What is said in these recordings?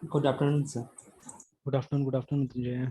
Good afternoon sir. Good afternoon तुझे।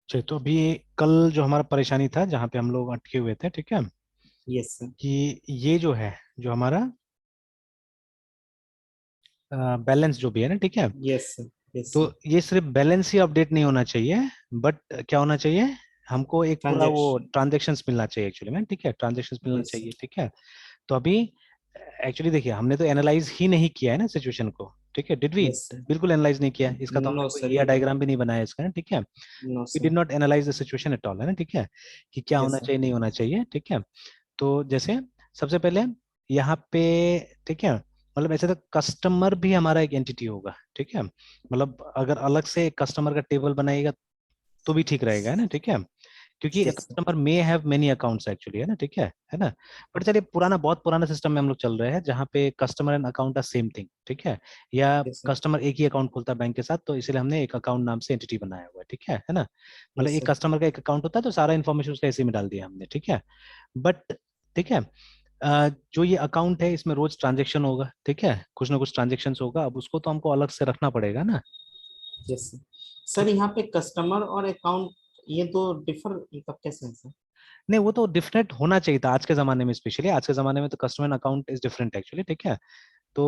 चलिए, तो अभी कल जो हमारा परेशानी था जहाँ पे हम लोग अटके हुए थे, ठीक है, यस सर। कि ये जो है, जो हमारा बैलेंस जो भी है ना, ठीक है, यस सर। यस तो सर। ये सिर्फ बैलेंस ही अपडेट नहीं होना चाहिए, बट क्या होना चाहिए, हमको एक पूरा वो ट्रांजैक्शन। ट्रांजेक्शन्स मिलना चाहिए एक्चुअली में, ठीक है, ट्रांजेक्शन्स मिलना यस चाहिए, सर। ठीक है। तो अभी एक्चुअली देखिए, हमने तो एनालाइज ही नहीं किया है ना सिचुएशन को, ठीक है, डिड वी? Yes sir. बिल्कुल एनालाइज नहीं किया इसका, तो हमने नो कोई सर, ईआर ये तो डायग्राम भी नहीं बनाया इसका ना, ठीक है। No we did sir. Not analyze the situation at all, है ना, ठीक है, कि क्या यस होना सर। चाहिए नहीं होना चाहिए, ठीक है। तो जैसे सबसे पहले यहाँ पे, ठीक है, मतलब ऐसे तो कस्टमर भी हमारा एक एंटिटी होगा, ठीक है, मतलब अगर अलग से कस्टमर का टेबल बनाएगा तो भी ठीक रहेगा, है ना, ठीक है, क्योंकि yes sir. Customer may have many accounts actually, है ना, ठीक है ना। बट चलिए, पुराना बहुत पुराना सिस्टम में हम लोग चल रहे हैं जहाँ पे customer and account are same thing, ठीक है, या यस सर। कस्टमर एक ही अकाउंट खोलता है बैंक के साथ, तो इसलिए हमने एक अकाउंट नाम से एंटिटी बनाया हुआ है, ठीक है ना। मतलब यस एक सर। कस्टमर का एक अकाउंट होता है तो सारा इन्फॉर्मेशन उसका इसी में डाल दिया हमने, ठीक है। बट ठीक है, जो ये अकाउंट है इसमें रोज ट्रांजेक्शन होगा, ठीक है, कुछ ना कुछ ट्रांजेक्शन होगा, अब उसको तो हमको अलग से रखना पड़ेगा ना, यस सर। सर, ठीक है। यहाँ पे कस्टमर और अकाउंट, ये दो डिफर मतलब कैसे हैं सर? नहीं, वो तो डिफरेंट होना चाहिए था आज के जमाने में, स्पेशली आज के जमाने में तो customer account is different actually, ठीक है। तो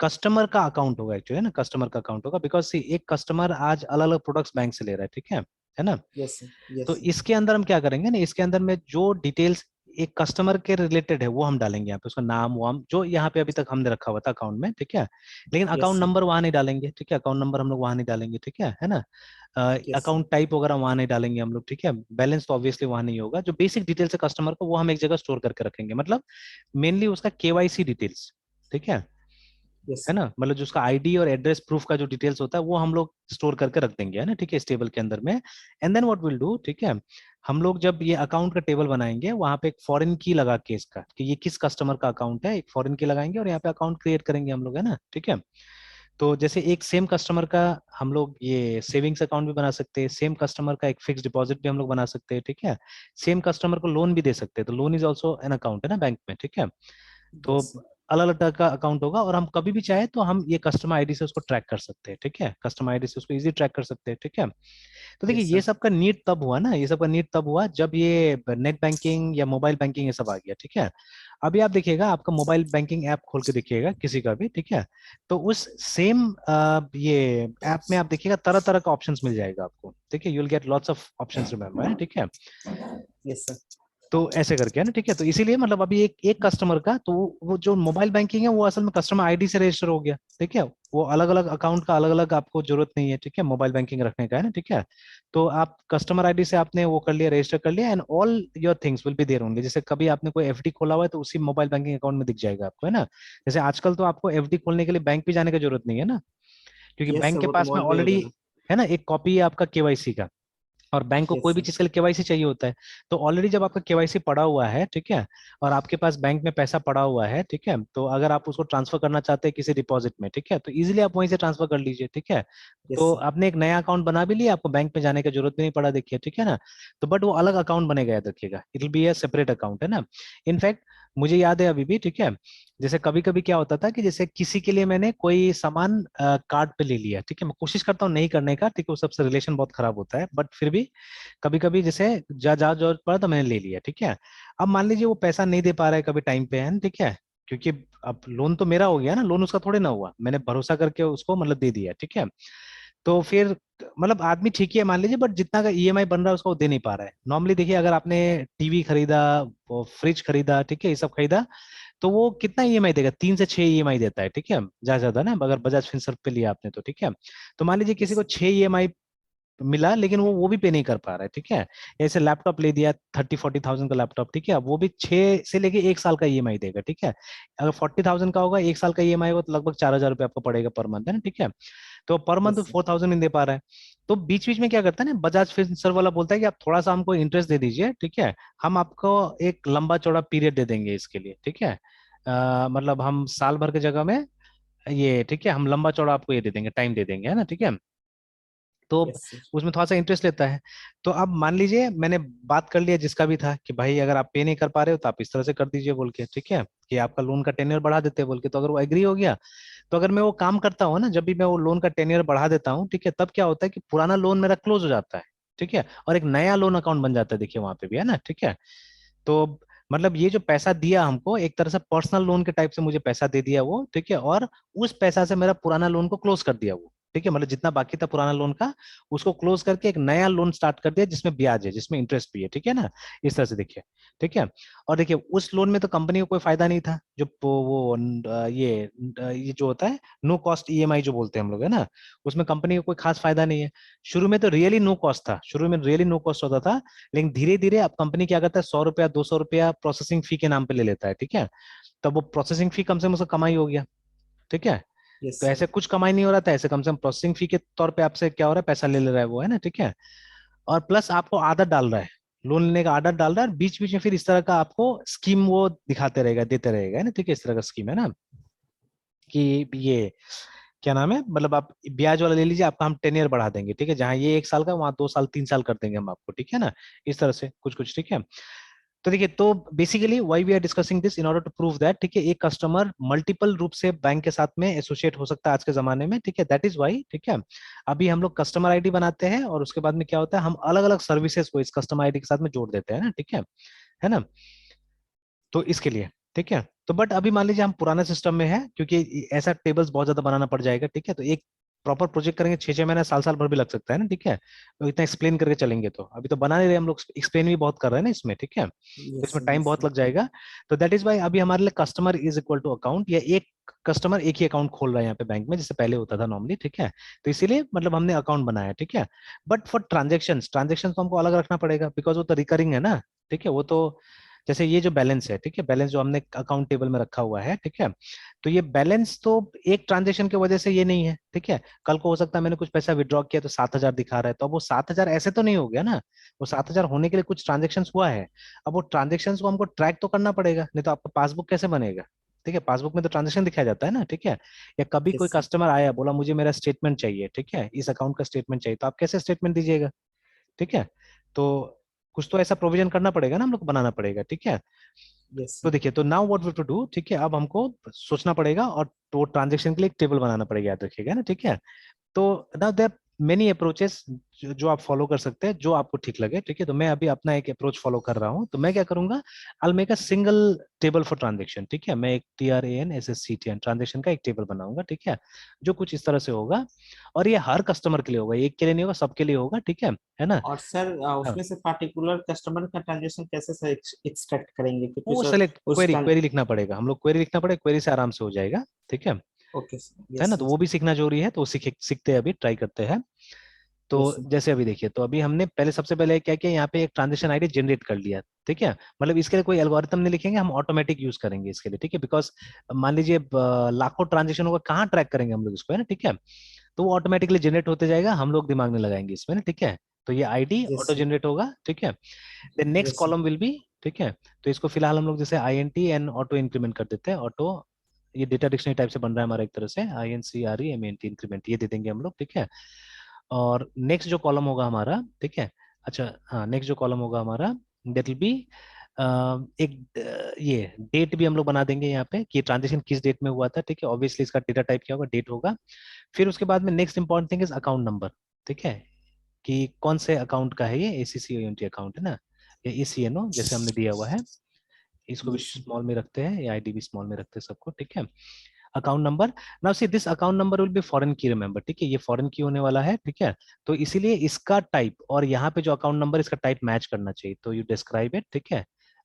कस्टमर का अकाउंट होगा एक्चुअली ना, कस्टमर का अकाउंट होगा, बिकॉज सी एक कस्टमर आज अलग अलग प्रोडक्ट्स बैंक से ले रहा है, ठीक है ना। Yes sir. तो यस सर। इसके अंदर हम क्या करेंगे ना, इसके अंदर में जो डिटेल्स एक कस्टमर के रिलेटेड है वो हम डालेंगे यहाँ पे, उसका नाम वाम जो यहाँ पे अभी तक हमने रखा हुआ था अकाउंट में, ठीक है। लेकिन यस अकाउंट सर। नंबर वहां नहीं डालेंगे, ठीक है, अकाउंट नंबर हम लोग वहां नहीं डालेंगे, ठीक है ना। Yes sir. अकाउंट टाइप वगैरह वहां नहीं डालेंगे हम लोग, ठीक है। बैलेंस तो ऑब्वियसली वहां नहीं होगा, जो बेसिक डिटेल्स है कस्टमर को वो हम एक जगह स्टोर करके रखेंगे, मतलब मेनली उसका केवाईसी डिटेल्स, ठीक यस है सर। ना, मतलब जो उसका आईडी और एड्रेस प्रूफ का जो डिटेल्स होता है वो हम लोग स्टोर करके रख देंगे, है ना, ठीक है, इस टेबल के अंदर में। And then what will do, ठीक है, हम लोग जब ये अकाउंट का टेबल बनाएंगे वहां पे एक फॉरेन की लगा के इसका, कि ये किस कस्टमर का अकाउंट है, एक फॉरेन की लगाएंगे और यहाँ पे अकाउंट क्रिएट करेंगे हम लोग, है ना, ठीक है। तो जैसे एक सेम कस्टमर का हम लोग ये सेविंग्स अकाउंट भी बना सकते हैं, सेम कस्टमर का एक फिक्स डिपॉजिट भी हम लोग बना सकते हैं, ठीक है, सेम कस्टमर को लोन भी दे सकते हैं, तो loan is also an account, है ना, बैंक में, ठीक है। तो यस सर। अलग अलग तरह का अकाउंट होगा और हम कभी भी चाहे तो हम ये कस्टमर आईडी से उसको ट्रैक कर सकते हैं, ठीक है, कस्टमर आईडी से उसको इजी ट्रैक कर सकते हैं, ठीक है। तो देखिए, यस ये सर। सब का नीड तब हुआ ना, ये सब का नीड तब हुआ जब ये नेट बैंकिंग या मोबाइल बैंकिंग ये सब आ गया, ठीक है। अभी आप देखिएगा, आपका मोबाइल बैंकिंग ऐप खोल के देखिएगा किसी का भी, ठीक है, तो उस सेम ये ऐप में आप देखिएगा तरह तरह का ऑप्शंस मिल जाएगा आपको, ठीक है, you will get lots of options, remember है, ठीक है। Yes sir. तो ऐसे करके है ना, ठीक है। तो इसीलिए मतलब अभी एक कस्टमर का, तो वो जो मोबाइल बैंकिंग है वो असल में कस्टमर आईडी से रजिस्टर हो गया, ठीक है। वो अलग अलग अकाउंट का अलग अलग आपको जरूरत नहीं है, ठीक है, मोबाइल बैंकिंग रखने का, है ना, ठीक है। तो आप कस्टमर आईडी से आपने वो कर लिया, रजिस्टर कर लिया, and all your things will be there only. जैसे कभी आपने कोई एफडी खोला हुआ है तो उसी मोबाइल बैंकिंग अकाउंट में दिख जाएगा आपको, है ना। जैसे आजकल तो आपको एफडी खोलने के लिए बैंक भी जाने की जरूरत नहीं है ना, क्योंकि यस बैंक सर, के वो तो पास में मोबाइल पे हो ऑलरेडी, जाएगा। है ना, एक कॉपी है आपका केवाईसी का। और बैंक को यस कोई भी सर। चीज के लिए केवाईसी चाहिए होता है। तो ऑलरेडी जब आपका केवाईसी पड़ा हुआ है, ठीक है, और आपके पास बैंक में पैसा पड़ा हुआ है, ठीक है, तो अगर आप उसको ट्रांसफर करना चाहते हैं किसी डिपॉजिट में, ठीक है, तो इजीली आप वहीं से ट्रांसफर कर लीजिए, ठीक है। यस तो सर। आपने एक नया अकाउंट बना भी लिया, आपको बैंक में जाने की जरूरत भी नहीं पड़ा, देखिए, ठीक है ना। तो बट वो अलग अकाउंट बनेगा, याद रखिएगा, it will be a separate account, है ना। इनफैक्ट मुझे याद है अभी भी, ठीक है, जैसे कभी कभी क्या होता था कि जैसे किसी के लिए मैंने कोई सामान कार्ड पे ले लिया, ठीक है, मैं कोशिश करता हूँ नहीं करने का, ठीक है, वो सबसे रिलेशन बहुत खराब होता है, बट फिर भी कभी कभी जैसे जा जा जरूरत पड़ा तो मैंने ले लिया, ठीक है। अब मान लीजिए वो पैसा नहीं दे पा रहा है कभी टाइम पे, है ना, ठीक है, क्योंकि अब लोन तो मेरा हो गया ना, लोन उसका थोड़े ना हुआ, मैंने भरोसा करके उसको मतलब दे दिया, ठीक है। तो फिर मतलब आदमी ठीक ही है मान लीजिए, बट जितना का ईएमआई बन रहा है उसका वो दे नहीं पा रहा है। नॉर्मली देखिए, अगर आपने टीवी खरीदा, फ्रिज खरीदा, ठीक है, ये सब खरीदा, तो वो कितना ईएमआई देगा, 3 से 6 ईएमआई देता है, ठीक है, ज्यादा ज्यादा ना, अगर बजाज फिनसर्व पे लिया आपने तो, ठीक है। तो मान लीजिए किसी यस को 6 ईएमआई मिला, लेकिन वो भी पे नहीं कर पा रहा है, ठीक है। ऐसे लैपटॉप ले दिया 30-40 थाउजेंड का लैपटॉप, ठीक है, अब वो भी 6 से लेके 1 साल का ईएमआई देगा, ठीक है। अगर 40 थाउजेंड का होगा, 1 साल का ईएमआई होगा, तो लगभग 4 हजार रुपये आपको पड़ेगा पर मंथ, है ना, ठीक है। तो पर मंथ सर। 4 थाउजेंड नहीं दे पा रहा है। तो बीच बीच में क्या करता है ना, बजाज फिनसर्व वाला बोलता है कि आप थोड़ा सा हमको इंटरेस्ट दे दीजिए, ठीक है, हम आपको एक लंबा चौड़ा पीरियड दे देंगे इसके लिए, ठीक है। मतलब हम साल भर की जगह में ये, ठीक है, हम लंबा चौड़ा आपको ये दे देंगे, टाइम दे देंगे, है ना, ठीक है। तो यस सर। उसमें थोड़ा सा इंटरेस्ट लेता है। तो अब मान लीजिए मैंने बात कर लिया जिसका भी था कि भाई अगर आप पे नहीं कर पा रहे हो तो आप इस तरह से कर दीजिए बोल के, ठीक है, कि आपका लोन का टेन्योर बढ़ा देते हैं बोल के। तो अगर वो एग्री हो गया, तो अगर मैं वो काम करता हूँ ना, जब भी मैं वो लोन का टेन्योर बढ़ा देता हूँ, ठीक है, तब क्या होता है कि पुराना लोन मेरा क्लोज हो जाता है, ठीक है, और एक नया लोन अकाउंट बन जाता है, देखिए वहां पे भी, है ना, ठीक है। तो मतलब ये जो पैसा दिया हमको, एक तरह से पर्सनल लोन के टाइप से मुझे पैसा दे दिया वो, ठीक है, और उस पैसा से मेरा पुराना लोन को क्लोज कर दिया वो, ठीक है, मतलब जितना बाकी था पुराना लोन का, उसको क्लोज करके एक नया लोन स्टार्ट कर दिया जिसमें ब्याज है, जिसमें इंटरेस्ट भी है, ठीक है ना। इस तरह से देखिए, ठीक है। और देखिए उस लोन में तो कंपनी को कोई फायदा नहीं था, जो ये जो होता है नो कॉस्ट ईएमआई जो बोलते हैं हम लोग, है ना, उसमें कंपनी को कोई खास फायदा नहीं है। शुरू में तो रियली नो कॉस्ट था, शुरू में रियली नो कॉस्ट होता था, लेकिन धीरे धीरे अब कंपनी क्या करता है, 100 रुपया 200 रुपया प्रोसेसिंग फी के नाम पे ले लेता है, ठीक है। तब वो प्रोसेसिंग फी कम से कम उसका कमाई हो गया, ठीक है। यस तो सर। ऐसे कुछ कमाई नहीं हो रहा था, ऐसे कम से कम प्रोसेसिंग फी के तौर पे आपसे क्या हो रहा है, पैसा ले ले रहा है वो, है ना, ठीक है। और प्लस आपको आदत डाल रहा है, लोन लेने का आदत डाल रहा है, और बीच बीच में फिर इस तरह का आपको स्कीम वो दिखाते रहेगा, देते रहेगा, है ना, ठीक है, इस तरह का स्कीम है ना, कि ये क्या नाम है, मतलब आप ब्याज वाला ले लीजिए, आपका हम टेनियर बढ़ा देंगे, ठीक है, जहां ये 1 साल का वहां 2 साल 3 साल कर देंगे हम आपको, ठीक है ना। इस तरह से कुछ कुछ, ठीक है। तो देखिए, तो basically why we are discussing this in order to prove that, ठीक है, एक कस्टमर मल्टीपल रूप से बैंक के साथ में एसोसिएट हो सकता है आज के जमाने में, ठीक है, दैट इज व्हाई, ठीक है। अभी हम लोग कस्टमर आईडी बनाते हैं, और उसके बाद में क्या होता है, हम अलग अलग सर्विसेज को इस कस्टमर आईडी के साथ में जोड़ देते हैं ना, ठीक है ना। तो इसके लिए, ठीक है। तो बट अभी मान लीजिए हम पुराना सिस्टम में है, क्योंकि ऐसा टेबल्स बहुत ज्यादा बनाना पड़ जाएगा, ठीक है। तो एक प्रॉपर प्रोजेक्ट करेंगे 6-6 महीना साल साल भर भी लग सकता है ना, ठीक है, तो इतना एक्सप्लेन करके चलेंगे, तो अभी तो बना नहीं रहे हम लोग, एक्सप्लेन भी बहुत कर रहे हैं ना इसमें, ठीक है, तो यस इसमें सर। टाइम यस बहुत सर। लग जाएगा। तो दैट इज वाई अभी हमारे लिए customer is equal to account, या एक कस्टमर एक ही अकाउंट खोल रहा है यहाँ पे बैंक में, जैसे पहले होता था नॉर्मली, ठीक है। तो इसीलिए मतलब हमने अकाउंट बनाया, ठीक है। बट फॉर ट्रांजेक्शन ट्रांजेक्शन तो हमको अलग रखना पड़ेगा, बिकॉज वो तो रिकरिंग है ना, ठीक है। वो तो जैसे ये जो बैलेंस है, ठीक है, बैलेंस जो हमने अकाउंट टेबल में रखा हुआ है, ठीक है, तो ये बैलेंस तो एक ट्रांजेक्शन की वजह से ये नहीं है, ठीक है। कल को हो सकता है मैंने कुछ पैसा विड्रॉ किया तो 7 हजार दिखा रहा है, तो अब वो 7 हजार ऐसे तो नहीं हो गया ना, वो 7 हजार होने के लिए कुछ ट्रांजेक्शन हुआ है। अब वो ट्रांजेक्शन को हमको ट्रैक तो करना पड़ेगा, नहीं तो आपका पासबुक कैसे बनेगा, ठीक है। पासबुक में तो ट्रांजेक्शन दिखाया जाता है ना, ठीक है। या कभी कोई यस सर। कस्टमर आया बोला मुझे मेरा स्टेटमेंट चाहिए, ठीक है, इस अकाउंट का स्टेटमेंट चाहिए, तो आप कैसे स्टेटमेंट दीजिएगा, ठीक है। तो कुछ तो ऐसा प्रोविजन करना पड़ेगा ना, हम लोग को बनाना पड़ेगा, ठीक है। यस तो सर। देखिए, तो now what we to do, ठीक है, अब हमको सोचना पड़ेगा, और तो ट्रांजेक्शन के लिए एक टेबल बनाना पड़ेगा, याद रखिएगा ना, ठीक है। तो नाउ देयर मेनी अप्रोचेस जो आप फॉलो कर सकते हैं, जो आपको ठीक लगे, ठीक है। तो मैं अभी अपना एक अप्रोच फॉलो कर रहा हूँ, तो मैं क्या करूंगा, I make a single table for transaction, ठीक है, मैं एक TRANSACTN ट्रांजेक्शन का एक टेबल बनाऊंगा, ठीक है, जो कुछ इस तरह से होगा। और ये हर कस्टमर के लिए होगा, एक के लिए नहीं होगा, सबके लिए होगा, ठीक है ना। और सर हाँ, उसमें से पार्टिकुलर कस्टमर का ट्रांजेक्शन कैसे सर एक्सट्रैक्ट करेंगे, क्योंकि वो सर सेलेक्ट उस क्वेरी लिखना पड़ेगा, हम लोग क्वेरी लिखना पड़ेगा, क्वेरी से आराम से हो जाएगा, ठीक ओके सर, है यस ना। तो सर, वो भी सीखना जरूरी है, तो सीखते हैं, अभी ट्राई करते हैं। तो यस सर, जैसे अभी देखिए, तो अभी हमने पहले सबसे पहले क्या किया, यहाँ पे एक ट्रांजेक्शन आईडी जनरेट कर लिया, ठीक है। मतलब इसके लिए कोई एल्गोरिथम नहीं लिखेंगे, हम ऑटोमेटिक यूज करेंगे इसके लिए, ठीक है। बिकॉज मान लीजिए लाखों ट्रांजेक्शन होगा, कहाँ ट्रैक करेंगे हम लोग इसको, है ना, ठीक है। तो वो ऑटोमेटिकली जनरेट होते जाएगा, हम लोग दिमाग में लगाएंगे इसमें ना, ठीक है। तो ये ID yes auto sir, generate होगा, ठीक है। Then next yes sir, column will be, ठीक है। तो इसको फिलहाल हम लोग जैसे I N T N auto increment कर देते हैं, ऑटो, ये डेटा डिक्शनरी टाइप से बन रहा है हमारा एक तरह से, I N C R E M N T increment, ये दे देंगे हम लोग, ठीक है। और नेक्स्ट जो कॉलम होगा हमारा, ठीक है, अच्छा हाँ, नेक्स्ट जो कॉलम होगा हमारा, दैट विल बी एक ये डेट भी हम लोग बना देंगे यहाँ पे कि ट्रांजेक्शन किस डेट में हुआ था, ठीक है। ऑब्वियसली इसका डेटा टाइप क्या होगा, डेट होगा। फिर उसके बाद में next important thing is account number, ठीक है, कि कौन से अकाउंट का है ये, एसीसी अकाउंट है ना, ये ईसीएनओ जैसे हमने दिया हुआ है, इसको भी यस सर, स्मॉल में रखते हैं, ये आईडी भी स्मॉल में रखते हैं सबको, ठीक है। Account number, now see this account number will be foreign की, रिमेंबर, ठीक है, ये फॉरेन की होने वाला है, ठीक है। तो इसीलिए इसका टाइप और यहाँ पे जो अकाउंट नंबर, इसका टाइप मैच करना चाहिए, तो यू डिस्क्राइब इट, ठीक है,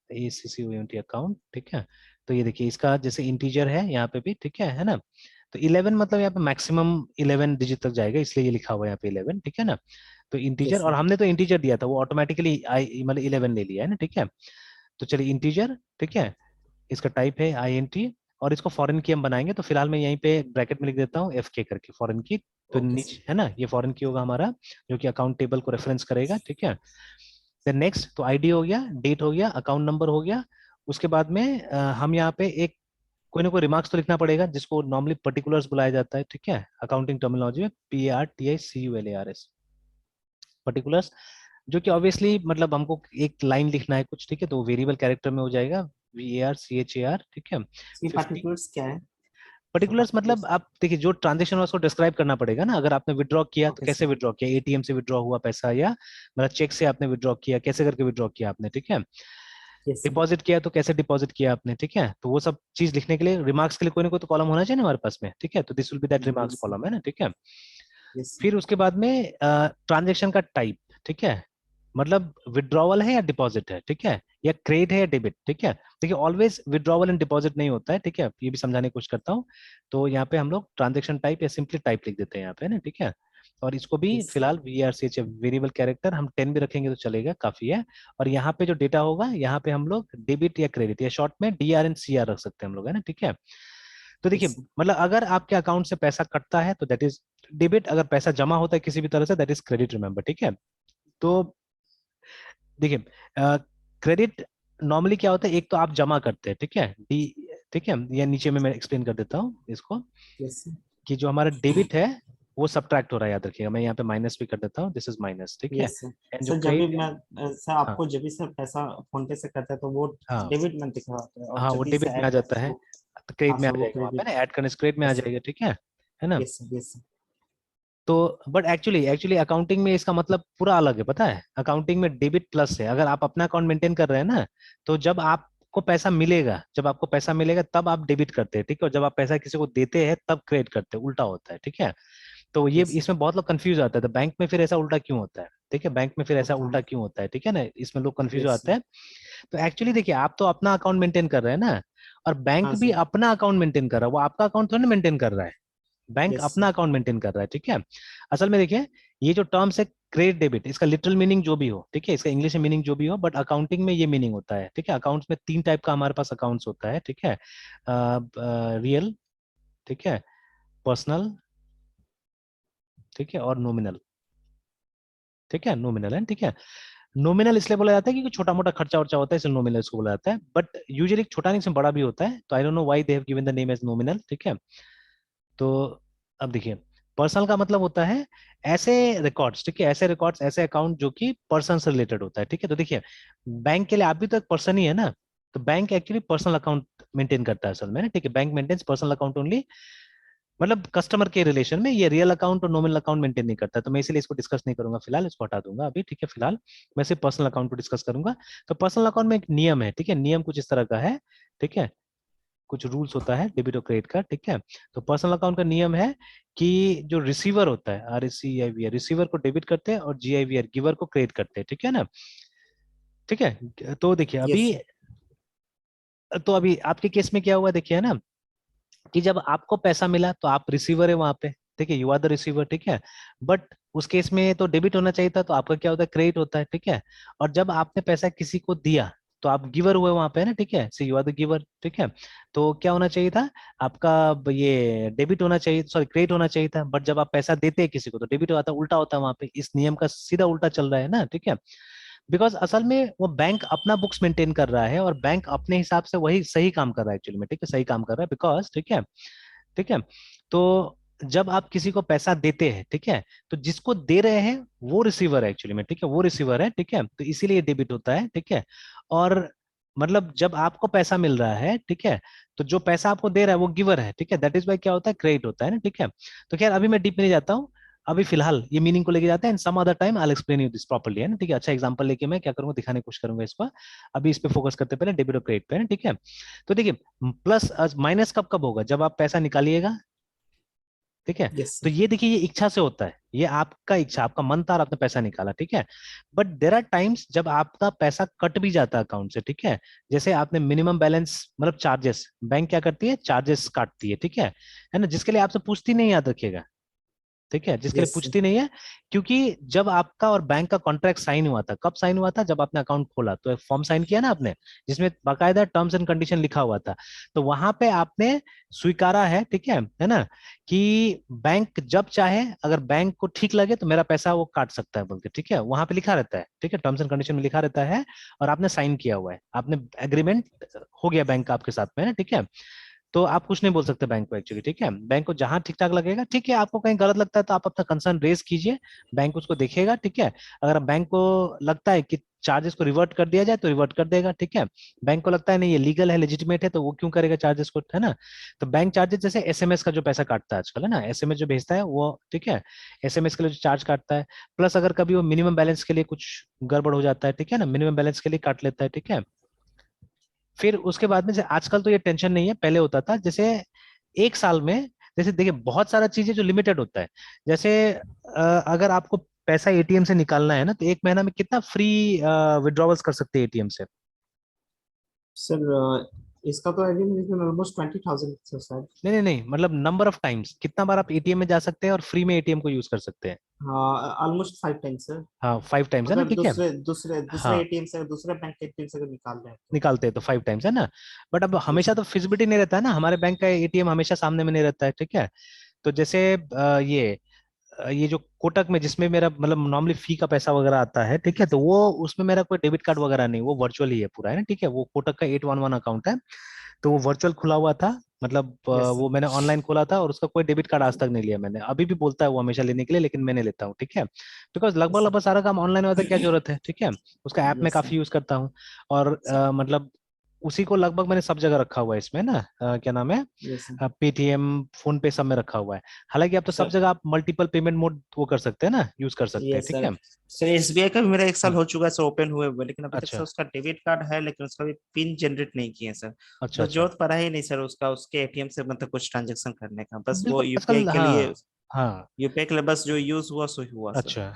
एसीसी अकाउंट, ठीक है। तो ये देखिए, इसका जैसे इंटीजर है यहाँ पे भी, ठीक है ना। तो 11 मतलब यहाँ पे मैक्सिमम 11 डिजिट तक जाएगा, इसलिए ये लिखा हुआ है यहाँ पे 11, ठीक है ना। तो इंटीजर, यस और सर, हमने तो इंटीजर दिया था, वो ऑटोमेटिकली आई मतलब 11 ले लिया है ना, ठीक है। तो चलिए इंटीजर, ठीक है, इसका टाइप है आई एन टी, और इसको फॉरेन की हम बनाएंगे, तो फिलहाल मैं यहीं पे ब्रैकेट में लिख देता हूँ एफ के करके, फॉरेन की। तो ओके सर, नीचे है ना, ये फॉरेन की होगा हमारा, जो कि अकाउंट टेबल को रेफरेंस करेगा, ठीक है। देन नेक्स्ट, तो आईडी हो गया, डेट हो गया, अकाउंट नंबर हो गया। उसके बाद में हम यहाँ पे एक कोई ना कोई रिमार्क्स तो लिखना पड़ेगा, जिसको नॉर्मली पर्टिकुलर्स बुलाया जाता है, ठीक है, अकाउंटिंग टर्मिनोलॉजी में, PARTICULARS, पर्टिकुलर्स, जो कि ऑब्वियसली मतलब हमको एक लाइन लिखना है कुछ, ठीक है, तो वेरिएबल कैरेक्टर में हो जाएगा, VARCHAR, ठीक है। ये 50 पार्टिकुलर्स क्या है सर, पर्टिकुलर्स मतलब पार्टिकुलर्स, आप देखिए, जो ट्रांजेक्शन है उसको डिस्क्राइब करना पड़ेगा ना। अगर आपने विड्रॉ किया तो ओके कैसे सर, विड्रॉ किया, एटीएम से विड्रॉ हुआ पैसा, या मतलब चेक से आपने विड्रॉ किया, कैसे करके विड्रॉ किया आपने, ठीक है। यस सर, डिपॉजिट किया तो कैसे डिपॉजिट किया आपने, ठीक है। तो वो सब चीज लिखने के लिए रिमार्क्स के लिए कोई ना कोई तो कॉलम होना चाहिए ना हमारे पास में, ठीक है। तो this will B that remarks yes sir, column, है ना, ठीक है। यस सर, फिर उसके बाद में ट्रांजेक्शन का टाइप, ठीक है, मतलब विड्रॉवल है या डिपॉजिट है, ठीक है, या क्रेडिट है या डेबिट, ठीक है। देखिए ऑलवेज विड्रॉवल एंड डिपॉजिट नहीं होता है, ठीक है, ये भी समझाने की कोशिश करता हूँ। तो यहाँ पे हम लोग ट्रांजेक्शन टाइप या सिंपली टाइप लिख देते हैं यहाँ पे ना, ठीक है। और इसको भी यस सर, फिलहाल VARCH वेरिएबल कैरेक्टर हम 10 भी रखेंगे तो चलेगा, काफी है। और यहाँ पे जो डेटा होगा, यहाँ पे हम लोग डेबिट या क्रेडिट, या शॉर्ट में DR एंड CR रख सकते हैं हम लोग, है ना, ठीक है। तो देखिए, यस सर, मतलब अगर आपके अकाउंट से पैसा कटता है तो दैट इज डेबिट, अगर पैसा जमा होता है किसी भी तरह say that is credit, remember, ठीक है। तो देखिए, क्रेडिट नॉर्मली क्या होता है, एक तो आप जमा करते हैं, ठीक है, डी, ठीक है, या नीचे में मैं एक्सप्लेन कर देता हूँ इसको, यस सर, कि जो हमारा डेबिट है वो सब्ट्रैक्ट हो रहा है, याद रखिएगा, मैं यहाँ पे माइनस भी कर देता हूँ, दिस इज माइनस, ठीक है। Yes sir. एंड जो सर जब भी क्रेडिट है, मैं सर हाँ आपको जब भी सर पैसा फोन पे से करता है तो वो हाँ डेबिट में दिखाता है, और हाँ, जब वो भी डेबिट इसे में आ ऐड जाता करते हैं है, वो, तो क्रेडिट हाँ में आ सर वो जाएगा वहाँ पे क्रेडिट, ना, ऐड करने से क्रेडिट में आ यस सर, जाएगा, ठीक है ना। यस सर, यस सर, तो बट एक्चुअली एक्चुअली अकाउंटिंग में इसका मतलब पूरा अलग है, पता है, अकाउंटिंग में डेबिट प्लस है। अगर आप अपना अकाउंट मेंटेन कर रहे हैं ना, तो जब आपको पैसा मिलेगा, जब आपको पैसा मिलेगा तब आप डेबिट करते हैं, ठीक है, और जब आप पैसा किसी को देते हैं तब क्रेडिट करते हैं, उल्टा होता है, ठीक है। तो ये यस सर, इसमें बहुत लोग कंफ्यूज आता है, तो बैंक में फिर ऐसा उल्टा क्यों होता है, ठीक है, बैंक में फिर ऐसा ओके, उल्टा क्यों होता है, ठीक है ना, इसमें लोग कंफ्यूज यस आते सर, हैं। तो एक्चुअली देखिए, आप तो अपना अकाउंट मेंटेन कर रहे हैं ना, और बैंक हाँ भी सर, अपना अकाउंट मेंटेन कर रहा है, वो आपका अकाउंट थोड़ी ना मेंटेन कर रहा है, बैंक यस अपना सर, अकाउंट मेंटेन कर रहा है, ठीक है। असल में देखिए, ये जो टर्म्स है क्रेडिट डेबिट, इसका लिटरल मीनिंग जो भी हो, ठीक है, इसका इंग्लिश में मीनिंग जो भी हो, बट अकाउंटिंग में ये मीनिंग होता है, ठीक है। अकाउंट्स में 3 टाइप का हमारे पास अकाउंट्स होता है, ठीक है, रियल, ठीक है, पर्सनल, ठीक है, और नॉमिनल, ठीक है, नॉमिनल है, ठीक है। नॉमिनल इसलिए बोला जाता है क्योंकि छोटा मोटा खर्चा वर्चा होता है, इसलिए नॉमिनल इसको बोला जाता है, बट यूजुअली छोटा नहीं, इसमें बड़ा भी होता है, तो I don't know why they have given the name as nominal, ठीक है। तो अब देखिए, पर्सनल का मतलब होता है ऐसे रिकॉर्ड्स, ठीक है, ऐसे रिकॉर्ड्स, ऐसे अकाउंट जो कि पर्सन से रिलेटेड होता है, ठीक है। तो देखिए, बैंक के लिए आप भी तो एक पर्सन ही है ना, तो bank actually personal account maintain करता है असल में ना, ठीक है, bank maintains personal account only, मतलब कस्टमर के रिलेशन में, ये रियल अकाउंट और नॉमिनल अकाउंट मेंटेन नहीं करता, तो मैं इसलिए इसको डिस्कस नहीं करूंगा फिलहाल, इसको हटा दूंगा अभी, ठीक है। फिलहाल मैं सिर्फ पर्सनल अकाउंट को डिस्कस करूंगा। तो पर्सनल अकाउंट में एक नियम है, ठीक है, नियम कुछ इस तरह का है, ठीक है, कुछ रूल्स होता है डेबिट और क्रेडिट का, ठीक है। तो पर्सनल अकाउंट का नियम है कि जो रिसीवर होता है, RECIVR, रिसीवर को डेबिट करते हैं और GIVR गिवर को क्रेडिट करते हैं, ठीक है ना। ठीक है, तो देखिए यस अभी, सर। तो अभी आपके केस में क्या हुआ देखिए, है ना, कि जब आपको पैसा मिला तो आप रिसीवर है वहां पे, ठीक है, यू आर द रिसीवर, ठीक है। बट उस केस में तो डेबिट होना चाहिए था, तो आपका क्या होता है, क्रेडिट होता है, ठीक है। और जब आपने पैसा किसी को दिया तो आप गिवर हुए वहां पे, है ना, ठीक है, सी यू आर द गिवर, ठीक है। तो क्या होना चाहिए था आपका, ये डेबिट होना चाहिए, सॉरी क्रेडिट होना चाहिए था। बट जब आप पैसा देते हैं किसी को तो डेबिट होता है, उल्टा होता है वहां पे, इस नियम का सीधा उल्टा चल रहा है ना, ठीक है। बिकॉज असल में वो बैंक अपना बुक्स मेंटेन कर रहा है और बैंक अपने हिसाब से वही सही काम कर रहा है एक्चुअली में, ठीक है, सही काम कर रहा है, बिकॉज, ठीक है, ठीक है। तो जब आप किसी को पैसा देते हैं, ठीक है, तो जिसको दे रहे हैं वो रिसीवर है एक्चुअली में, ठीक है, वो रिसीवर है, ठीक है, तो इसीलिए डेबिट होता है, ठीक है। और मतलब जब आपको पैसा मिल रहा है, ठीक है, तो जो पैसा आपको दे रहा है वो गिवर है, ठीक है, दैट इज वाई क्या होता है, क्रेडिट होता है ना, ठीक है। तो खैर अभी मैं डीप में नहीं जाता हूँ, अभी फिलहाल ये मीनिंग को लेके जाते हैं, some other time I will explain you this properly, है ना, ठीक है। अच्छा एग्जांपल लेके मैं क्या करूंगा, दिखाने की कोशिश करूंगा इसको। अभी इस पे फोकस करते पहले डेबिट और क्रेडिट पे, है ना, ठीक है। तो देखिए, प्लस माइनस कब कब होगा, जब आप पैसा निकालिएगा, ठीक है। यस तो सर। ये देखिए, ये इच्छा से होता है, ये आपका इच्छा, आपका मन था और आपने पैसा निकाला, ठीक है। बट देर आर टाइम्स जब आपका पैसा कट भी जाता है अकाउंट से, ठीक है। जैसे आपने मिनिमम बैलेंस, मतलब चार्जेस, बैंक क्या करती है, चार्जेस काटती है, ठीक है ना, जिसके लिए आपसे पूछती नहीं, याद रखिएगा, ठीक है, जिसके लिए यस सर। पूछती नहीं है। क्योंकि जब आपका और बैंक का कॉन्ट्रैक्ट साइन हुआ था, कब साइन हुआ था, जब आपने अकाउंट खोला तो एक फॉर्म साइन किया ना आपने, जिसमें बाकायदा टर्म्स एंड कंडीशन लिखा हुआ था। तो वहां पे आपने स्वीकारा है ना, कि बैंक जब चाहे, अगर बैंक को ठीक लगे तो मेरा पैसा वो काट सकता है बोल के, ठीक है, वहां पे लिखा रहता है, ठीक है, टर्म्स एंड कंडीशन में लिखा रहता है। और आपने साइन किया हुआ है, आपने एग्रीमेंट हो गया बैंक का आपके साथ में, है ना, ठीक है। तो आप कुछ नहीं बोल सकते बैंक को एक्चुअली, ठीक है। बैंक को जहां ठीक ठाक लगेगा, ठीक है, आपको कहीं गलत लगता है तो आप अपना कंसर्न रेज कीजिए, बैंक उसको देखेगा, ठीक है। अगर बैंक को लगता है कि चार्जेस को रिवर्ट कर दिया जाए तो रिवर्ट कर देगा, ठीक है। बैंक को लगता है नहीं ये लीगल है, लेजिटिमेट है, तो वो क्यों करेगा चार्जेस को, है ना। तो बैंक चार्जेस जैसे SMS का जो पैसा काटता है आजकल, है ना, SMS जो भेजता है वो, ठीक है, SMS के लिए जो चार्ज काटता है, प्लस अगर कभी वो मिनिमम बैलेंस के लिए कुछ गड़बड़ हो जाता है, ठीक है ना, मिनिमम बैलेंस के लिए काट लेता है, ठीक है। फिर उसके बाद में, जैसे आजकल तो ये टेंशन नहीं है, पहले होता था, जैसे एक साल में, जैसे देखिए बहुत सारा चीजें जो लिमिटेड होता है, जैसे अगर आपको पैसा ATM से निकालना है ना, तो एक महीना में कितना फ्री विड्रॉवल्स कर सकते हैं ATM से। सर इसका तो आई थिंक ऑलमोस्ट 20,000 सर शायद। नहीं नहीं नहीं, मतलब नंबर ऑफ टाइम्स, कितना बार आप ATM में जा सकते हैं और फ्री में ATM को यूज कर सकते हैं। हाँ ऑलमोस्ट 5 टाइम्स सर। हाँ 5 टाइम्स है ना, अगर ठीक है। दूसरे दूसरे दूसरे हाँ एटीएम से, दूसरे बैंक के एटीएम से अगर निकाल रहे हैं तो। निकालते हैं तो 5 टाइम्स है ना। बट अब यस हमेशा सर। तो फिजिबिलिटी नहीं रहता है ना, हमारे बैंक का ATM हमेशा सामने में नहीं रहता है, ठीक है। तो जैसे ये जो कोटक में, जिसमें मेरा मतलब नॉर्मली फी का पैसा वगैरह आता है, ठीक है, तो वो उसमें मेरा कोई डेबिट कार्ड वगैरह नहीं, वो वर्चुअल ही है पूरा, है ना, ठीक है। वो कोटक का 811 अकाउंट है, तो वो वर्चुअल खुला हुआ था, मतलब यस वो सर। मैंने ऑनलाइन खोला था और उसका कोई डेबिट कार्ड आज तक नहीं लिया मैंने, अभी भी बोलता है वो हमेशा लेने के लिए, लेकिन मैंने लेता हूँ, ठीक है। बिकॉज लगभग यस लगभग सारा काम ऑनलाइन होता है, क्या जरूरत है, ठीक है। उसका ऐप मैं सर। काफी यूज करता हूँ। और मतलब उसी को लगभग मैंने सब जगह रखा हुआ है इसमें ना, क्या नाम है, यस सर। पेटीएम, फोन पे, सब में रखा हुआ है। हालांकि अब तो सब सर जगह आप मल्टीपल पेमेंट मोड वो कर सकते हैं ना, यूज कर सकते हैं, यस ठीक सर। है। सर एसबीआई का भी मेरा एक साल हम्म, हो चुका है सर ओपन हुए लेकिन अभी तक अच्छा सर उसका डेबिट कार्ड है, लेकिन उसका भी पिन जनरेट नहीं किए सर। अच्छा बस अच्छा। जरूरत पड़ा ही नहीं सर उसका, उसके एटीएम से मतलब कुछ ट्रांजेक्शन करने का, बस वो बिल्कुल यूपीआई आजकल, के लिए। हाँ हाँ। यूपीआई के लिए बस जो यूज हुआ सो हुआ सर। अच्छा,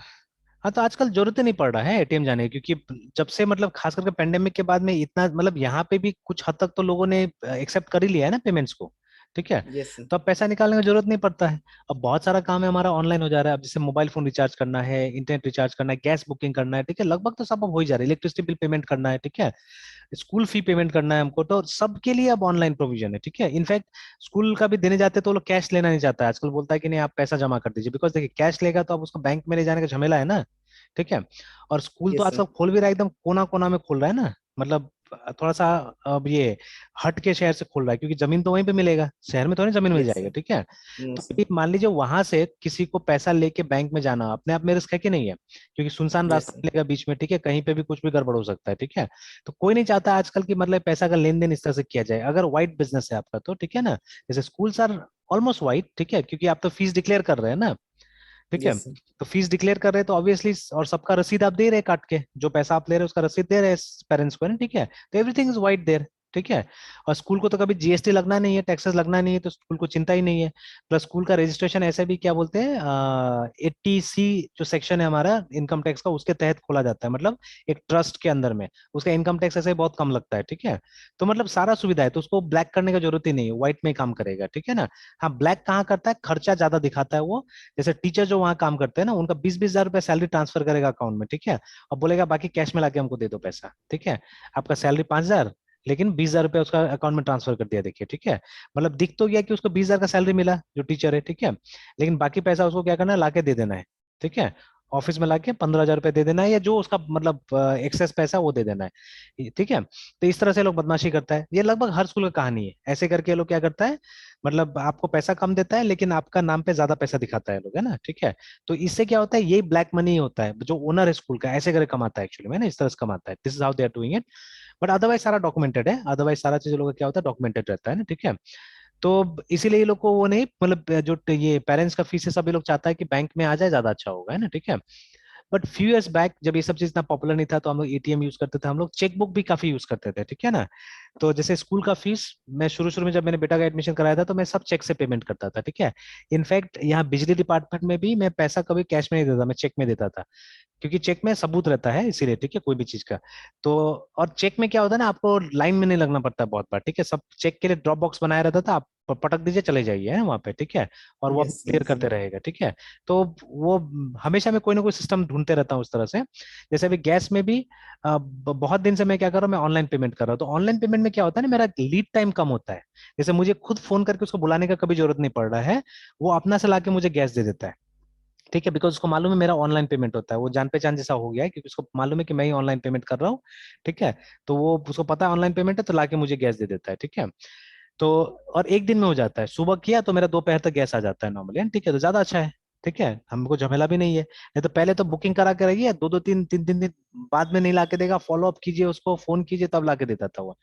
हाँ तो आजकल जरूरत ही नहीं पड़ रहा है ATM जाने की, क्योंकि जब से मतलब खास करके पेंडेमिक के बाद में इतना, मतलब यहाँ पे भी कुछ हद तक तो लोगों ने एक्सेप्ट कर ही लिया है ना पेमेंट्स को, ठीक है। Yes sir. तो अब पैसा निकालने की जरूरत नहीं पड़ता है। अब बहुत सारा काम है हमारा ऑनलाइन हो जा रहा है, अब जैसे मोबाइल फोन रिचार्ज करना है, इंटरनेट रिचार्ज करना है, गैस बुकिंग करना है, ठीक है, लगभग तो सब अब हो ही जा रहा है, इलेक्ट्रिसिटी बिल पेमेंट करना है, ठीक है, स्कूल फी पेमेंट करना है हमको, तो सबके लिए अब ऑनलाइन प्रोविजन है, ठीक है। इनफैक्ट स्कूल का भी देने जाते हैं तो वो लोग कैश लेना नहीं चाहता है आजकल, बोलता है कि नहीं आप पैसा जमा कर दीजिए, बिकॉज देखिए कैश लेगा तो अब उसको बैंक में ले जाने का झमेला है ना, ठीक है। और स्कूल तो यस आजकल सर। खोल भी रहा है, एकदम कोना कोना में खोल रहा है ना, मतलब थोड़ा सा अब ये हट के शहर से खोल रहा है, क्योंकि जमीन तो वहीं पे मिलेगा, शहर में थोड़ी जमीन मिल यस जाएगा, सर। ठीक है। तो यस सर। ये मान लीजिए वहां से किसी को पैसा लेके बैंक में जाना अपने आप में रिस्क है कि नहीं है, क्योंकि सुनसान यस रास्ता सर। मिलेगा बीच में, ठीक है, कहीं पे भी कुछ भी गड़बड़ हो सकता है, ठीक है। तो कोई नहीं चाहता आजकल कि मतलब पैसा का लेन देन इस तरह से किया जाए, अगर वाइट बिजनेस है आपका तो, ठीक है ना। जैसे स्कूल्स आर ऑलमोस्ट वाइट, ठीक है, क्योंकि आप तो फीस डिक्लेयर कर रहे हैं ना, ठीक है। Yes sir. तो फीस डिक्लेयर कर रहे हैं तो ऑब्वियसली, और सबका रसीद आप दे रहे हैं काट के, जो पैसा आप ले रहे हैं उसका रसीद दे रहे हैं पेरेंट्स को, है ना, ठीक है। तो एवरीथिंग इज वाइट देयर, ठीक है। और स्कूल को तो कभी जीएसटी लगना नहीं है, टैक्सेस लगना नहीं है, तो स्कूल को चिंता ही नहीं है। प्लस स्कूल का रजिस्ट्रेशन ऐसे भी क्या बोलते हैं 80C जो सेक्शन है हमारा इनकम टैक्स का, उसके तहत खोला जाता है, मतलब एक ट्रस्ट के अंदर में उसका इनकम टैक्स ऐसे बहुत कम लगता है, ठीक है। तो मतलब सारा सुविधा है, तो उसको ब्लैक करने की जरूरत ही नहीं है, व्हाइट में ही काम करेगा, ठीक है ना। हाँ, ब्लैक कहाँ करता है, खर्चा ज्यादा दिखाता है वो। जैसे टीचर जो वहाँ काम करते हैं ना, उनका 20-20 हजार रुपया सैलरी ट्रांसफर करेगा अकाउंट में, ठीक है। और बोलेगा बाकी कैश में लाके हमको दे दो पैसा, ठीक है। आपका सैलरी 5 हजार, लेकिन 20 हजार रुपया उसका अकाउंट में ट्रांसफर कर दिया, देखिए, ठीक है। मतलब दिख तो गया कि उसको 20 हजार का सैलरी मिला जो टीचर है, ठीक है। लेकिन बाकी पैसा उसको क्या करना है, लाके दे देना है, ठीक है। ऑफिस में लाके 15 हजार रुपया दे देना है, या जो उसका मतलब एक्सेस पैसा वो दे देना है, ठीक है। तो इस तरह से लोग बदमाशी करता है, ये लगभग हर स्कूल का कहानी है। ऐसे करके ये लोग क्या करता है, मतलब आपको पैसा कम देता है लेकिन आपका नाम पे ज्यादा पैसा दिखाता है लोग, है ना, ठीक है। तो इससे क्या होता है, यही ब्लैक मनी होता है, जो ओनर है स्कूल का ऐसे करके कमाता है एक्चुअली में ना, इस तरह से कमाता है। This is how they are doing it. But otherwise सारा डॉक्यूमेंटेड है, अदरवाइज सारा चीज लोगों का क्या होता है, डॉक्यूमेंटेड रहता है ना, ठीक है। तो इसीलिए ये लोग को वो नहीं, मतलब जो ये पेरेंट्स का फीस है सब ये लोग चाहता है कि बैंक में आ जाए, ज्यादा अच्छा होगा, है ना, ठीक है। बट फ्यू इयर्स बैक जब ये सब चीज इतना पॉपुलर नहीं था, तो हम लोग एटीएम यूज करते थे, हम लोग चेकबुक भी काफी यूज करते थे, ठीक है ना। तो जैसे स्कूल का फीस, मैं शुरू शुरू में जब मैंने बेटा का एडमिशन कराया था, तो मैं सब चेक से पेमेंट करता था, ठीक है। इनफैक्ट यहाँ बिजली डिपार्टमेंट में भी मैं पैसा कभी कैश में नहीं देता, मैं चेक में देता था, क्योंकि चेक में सबूत रहता है इसीलिए, ठीक है, कोई भी चीज का। तो और चेक में क्या होता है ना, आपको लाइन में नहीं लगना पड़ता बहुत बार, ठीक है। सब चेक के लिए ड्रॉप बॉक्स बनाया रहता था, आप पटक दीजिए चले जाइए, है वहां पे, ठीक है। और वो यस क्लियर यस। करते रहेगा, ठीक है। तो वो हमेशा मैं कोई ना कोई सिस्टम ढूंढते रहता हूँ उस तरह से। जैसे अभी गैस में भी बहुत दिन से मैं क्या कर रहा हूँ, मैं ऑनलाइन पेमेंट कर रहा हूँ। तो ऑनलाइन पेमेंट में क्या होता है ना, मेरा लीड टाइम कम होता है। जैसे मुझे खुद फोन करके उसको बुलाने का कभी जरूरत नहीं पड़ रहा है, वो अपना से लाके मुझे गैस दे देता है, ठीक है। बिकॉज उसको मालूम है मेरा ऑनलाइन पेमेंट होता है, वो जान पहचान जैसा हो गया है, क्योंकि उसको मालूम है कि मैं ही ऑनलाइन पेमेंट कर रहा हूँ, ठीक है। तो वो उसको पता है ऑनलाइन पेमेंट है, तो लाके मुझे गैस दे देता है, ठीक है। तो और एक दिन में हो जाता है, सुबह किया तो मेरा दोपहर तक गैस आ जाता है नॉर्मली, ठीक है। तो ज्यादा अच्छा है, ठीक है, हमको झमेला भी नहीं है। नहीं तो पहले तो बुकिंग करा के रहिए, दो दो तीन तीन तीन दिन बाद में नहीं लाके देगा, फॉलो अप कीजिए, उसको फोन कीजिए, तब लाके देता था वो।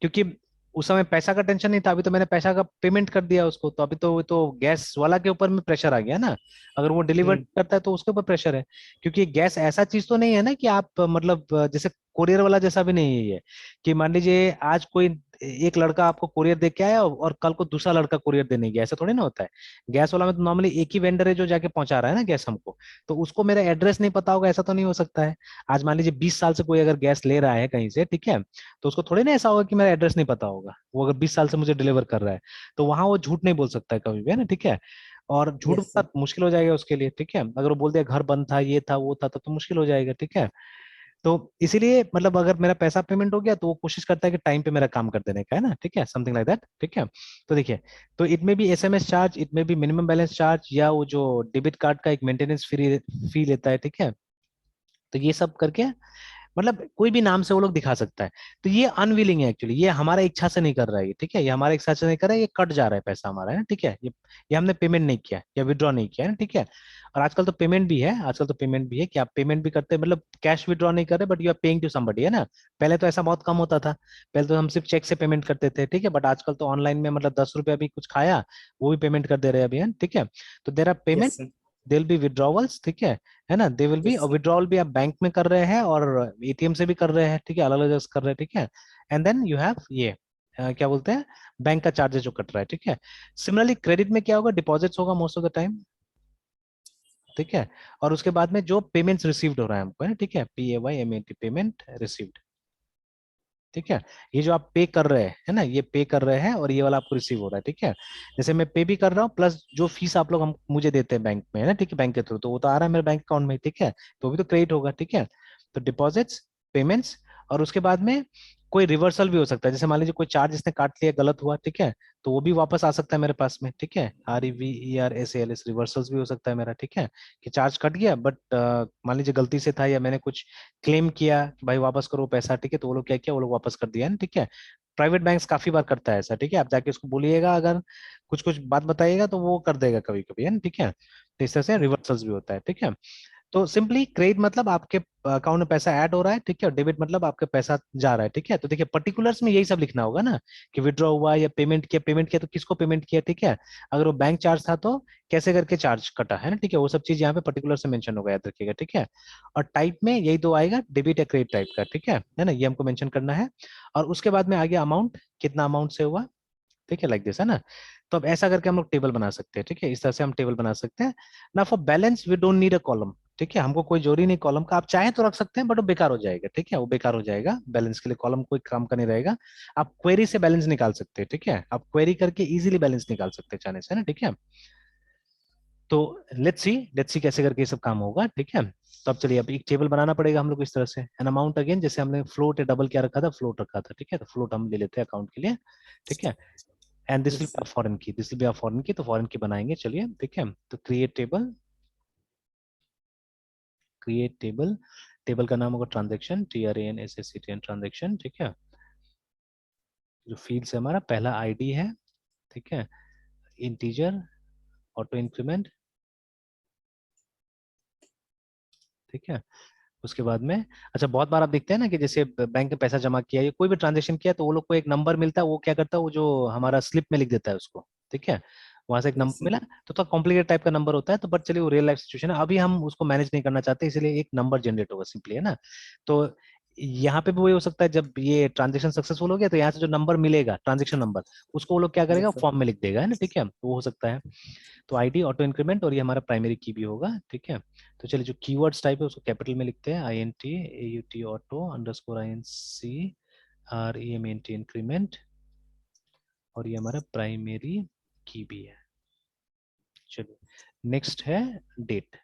क्योंकि उस समय पैसा का टेंशन नहीं था, अभी तो मैंने पैसा का पेमेंट कर दिया उसको, तो अभी तो वो तो गैस वाला के ऊपर में प्रेशर आ गया ना। अगर वो डिलीवर हम्म। करता है तो उसके ऊपर प्रेशर है। क्योंकि गैस ऐसा चीज तो नहीं है ना कि आप मतलब जैसे कोरियर वाला जैसा भी नहीं है ये, कि मान लीजिए आज कोई एक लड़का आपको कोरियर दे के आया और कल को दूसरा लड़का कोरियर देने गया, ऐसा थोड़ी ना होता है। गैस वाला में तो नॉर्मली एक ही वेंडर है जो जाके पहुंचा रहा है ना गैस हमको। तो उसको मेरा एड्रेस नहीं पता होगा, ऐसा तो नहीं हो सकता है। आज मान लीजिए 20 साल से कोई अगर गैस ले रहा है कहीं से, ठीक है, तो उसको थोड़ी ना ऐसा होगा कि मेरा एड्रेस नहीं पता होगा, वो अगर 20 साल से मुझे डिलीवर कर रहा है। तो वहां वो झूठ नहीं बोल सकता है कभी भी, है ना, ठीक है। और झूठ यस बोलना मुश्किल हो जाएगा उसके लिए, ठीक है। अगर वो बोल दिया घर बंद था, ये था वो था, तब तो मुश्किल हो जाएगा, ठीक है। तो इसीलिए मतलब अगर मेरा पैसा पेमेंट हो गया, तो वो कोशिश करता है कि टाइम पे मेरा काम कर देने का, है ना, ठीक है, समथिंग लाइक दैट, ठीक है। तो देखिए, तो इट में भी एसएमएस चार्ज, इट में भी मिनिमम बैलेंस चार्ज, या वो जो डेबिट कार्ड का एक मेंटेनेंस फ्री फी लेता है, ठीक है। तो ये सब करके मतलब कोई भी नाम से वो लोग दिखा सकता है। तो ये अनविलिंग है एक्चुअली, ये हमारा इच्छा से नहीं कर रहा है ये, ठीक है। ये हमारा इच्छा से नहीं कर रहा है, ये कट जा रहा है पैसा हमारा, है ना, ठीक है। ये हमने पेमेंट नहीं किया या विड्रॉ नहीं किया, है ना, ठीक है। और आजकल तो पेमेंट भी है, आजकल तो पेमेंट भी है कि आप पेमेंट भी करते हैं, मतलब कैश विड्रॉ नहीं कर रहे, but you are paying to somebody, है ना। पहले तो ऐसा बहुत कम होता था, पहले तो हम सिर्फ चेक से पेमेंट करते थे, ठीक है। बट आजकल तो ऑनलाइन में मतलब 10 रुपया भी कुछ खाया, वो भी पेमेंट कर दे रहे हैं अभी, है ना, ठीक है। तो there are payment, yes sir. They will be withdrawals, ठीक है ना, दे विल बी, यस और सर। विड्रॉवल भी आप बैंक में कर रहे हैं और एटीएम से भी कर रहे हैं, ठीक है, अलग अलग जगह कर रहे हैं, ठीक है। एंड देन यू हैव ये क्या बोलते हैं, बैंक का चार्जेस जो कट रहा है, ठीक है। सिमिलरली क्रेडिट में क्या होगा, डिपॉजिट्स होगा मोस्ट ऑफ द टाइम, ठीक है। और उसके बाद में जो पेमेंट्स रिसीव्ड हो रहा है हमको, है ना, ठीक है, PAYMENT, पेमेंट रिसीव्ड, ठीक है। ये जो आप पे कर रहे हैं, है ना, ये पे कर रहे हैं और ये वाला आपको रिसीव हो रहा है, ठीक है। जैसे मैं पे भी कर रहा हूँ, प्लस जो फीस आप लोग हम मुझे देते हैं बैंक में, है ना, ठीक है, बैंक के थ्रू, तो वो तो आ रहा है मेरे बैंक अकाउंट में, ठीक है। तो वो भी तो क्रेडिट होगा, ठीक है। तो डिपॉजिट्स, पेमेंट्स, और उसके बाद में कोई रिवर्सल भी हो सकता है। जैसे मान लीजिए कोई चार्ज इसने काट लिया, गलत हुआ, ठीक है, तो वो भी वापस आ सकता है मेरे पास में, ठीक है। REVERSALS, रिवर्सल्स भी हो सकता है मेरा, ठीक है। कि चार्ज कट गया, बट मान लीजिए गलती से था, या मैंने कुछ क्लेम किया कि भाई वापस करो पैसा, ठीक है, तो वो लोग क्या किया, वो लोग वापस कर दिया है ना, ठीक है। प्राइवेट बैंक्स काफी बार करता है ऐसा, ठीक है। आप जाके उसको बोलिएगा, अगर कुछ कुछ बात बताइएगा तो वो कर देगा कभी कभी, है ना, ठीक है। तो इस तरह से रिवर्सल्स भी होता है, ठीक है। तो सिंपली क्रेडिट मतलब आपके अकाउंट में पैसा ऐड हो रहा है, ठीक है, और डेबिट मतलब आपका पैसा जा रहा है, ठीक है। तो देखिए पर्टिकुलर्स में यही सब लिखना होगा ना, कि विड्रॉ हुआ या पेमेंट किया तो किसको पेमेंट किया, ठीक है। अगर वो बैंक चार्ज था तो कैसे करके चार्ज कटा है ना, ठीक है, वो सब चीज यहाँ पे पर्टिकुलर से मेंशन होगा, याद रखिएगा, ठीक है। और टाइप में यही दो आएगा, डेबिट या क्रेडिट टाइप का, ठीक है ना, ये हमको मेंशन करना है। और उसके बाद में आ गया अमाउंट, कितना अमाउंट से हुआ, ठीक है, लाइक दिस, है ना। तो अब ऐसा करके हम लोग टेबल बना सकते हैं, ठीक है, इस तरह से हम टेबल बना सकते हैं ना। For balance we don't need a column, ठीक है, हमको कोई जरूरी नहीं कॉलम का, आप चाहें तो रख सकते हैं बट वो बेकार हो जाएगा, ठीक है, वो बेकार हो जाएगा, बैलेंस के लिए कॉलम कोई काम का नहीं रहेगा। आप क्वेरी से बैलेंस निकाल सकते हैं, ठीक है, आप क्वेरी करके इजीली बैलेंस निकाल सकते हैं चाहने से, है ना, ठीक है। तो लेट्स सी कैसे करके ये सब काम होगा, ठीक है। तो अब चलिए, अब एक टेबल बनाना पड़ेगा हम लोग को इस तरह से। एन अमाउंट अगेन, जैसे हमने फ्लोट या डबल क्या रखा था, फ्लोट रखा था, ठीक है, तो फ्लोट हम ले लेते हैं अकाउंट के लिए, ठीक है। And this will Yes, be foreign key, this will be foreign key, तो फॉरेन की बनाएंगे, चलिए, ठीक है। तो create table, create table, table का नाम होगा ट्रांजेक्शन, TRANSACTN ट्रांजेक्शन, ठीक है। जो फील्ड्स है हमारा, पहला आईडी है, ठीक है, इंटीजर, ऑटो इंक्रीमेंट, ठीक है। उसके बाद में, अच्छा, बहुत बार आप देखते हैं ना कि जैसे बैंक में पैसा जमा किया या कोई भी ट्रांजेक्शन किया तो वो लोग को एक नंबर मिलता है, वो क्या करता है, वो जो हमारा स्लिप में लिख देता है उसको, ठीक है। वहां से एक yes, नंबर मिला तो थोड़ा कॉम्प्लिकेटेड टाइप का नंबर होता है, तो बट चलिए वो रियल लाइफ सिचुएशन है, अभी हम उसको मैनेज नहीं करना चाहते, इसलिए एक नंबर जनरेट होगा सिंपली, है ना। तो यहाँ पे भी वही हो सकता है, जब ये ट्रांजेक्शन सक्सेसफुल हो गया तो यहाँ से जो नंबर मिलेगा, ट्रांजेक्शन नंबर, उसको वो लोग क्या करेगा, yes, sir. फॉर्म में लिख देगा, है ना, ठीक है, वो हो सकता है। तो आईडी, ऑटो इंक्रीमेंट, और ये हमारा प्राइमरी की भी होगा, ठीक है। तो चलिए, जो कीवर्ड्स टाइप है उसको कैपिटल में लिखते हैं, INT AUT auto underscore INC REMENT increment, और ये हमारा प्राइमरी की भी है। चलिए, नेक्स्ट है डेट,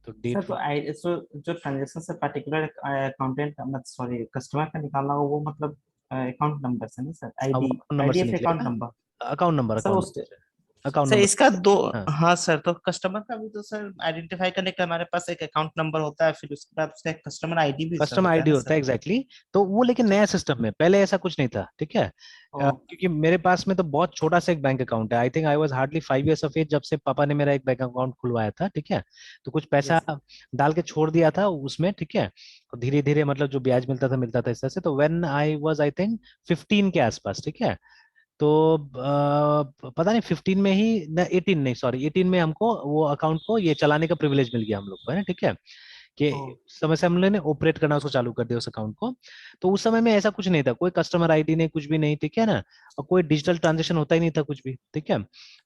तो सर डेट, तो आई सो जो ट्रांजेक्शन से पर्टिकुलर अकाउंटेंट मतलब सॉरी कस्टमर का निकालना हो वो मतलब अकाउंट नंबर से नहीं सर, अब आईडी, अकाउंट नंबर आईडी से या फिर अकाउंट निकलेगा, number. Account number, sir account उस नंबर से, अकाउंट सर नंबर। इसका दो, हाँ, हाँ सर, तो कस्टमर का भी तो सर आइडेंटिफाई करने का हमारे पास एक अकाउंट नंबर होता है, फिर उसके बाद उसका एक कस्टमर आईडी भी सर कस्टम होता है आईडी ना होता सर। है, एग्जैक्टली तो वो लेकिन नया सिस्टम में, पहले ऐसा कुछ नहीं था, ठीक है। ओ, क्योंकि मेरे पास में तो बहुत छोटा सा एक बैंक अकाउंट है, I think I was hardly 5 years of age जब से पापा ने मेरा एक बैंक अकाउंट खुलवाया था, ठीक है। तो कुछ पैसा यस डाल के छोड़ दिया था उसमें, ठीक है। तो धीरे धीरे मतलब जो ब्याज मिलता था इस तरह से, तो when I was I think 15 के आसपास, ठीक है। तो पता नहीं 15 में ही ना, 18 नहीं, सॉरी 18 में हमको वो अकाउंट को ये चलाने का प्रिविलेज मिल गया हम लोग को, है ना, ठीक है। कि ओ, समय से हम लोगों ने ऑपरेट करना उसको चालू कर दिया उस अकाउंट को। तो उस समय में ऐसा कुछ नहीं था, कोई कस्टमर आईडी नहीं, कुछ भी नहीं, ठीक है ना। और कोई डिजिटल ट्रांजेक्शन होता ही नहीं था कुछ भी, ठीक है।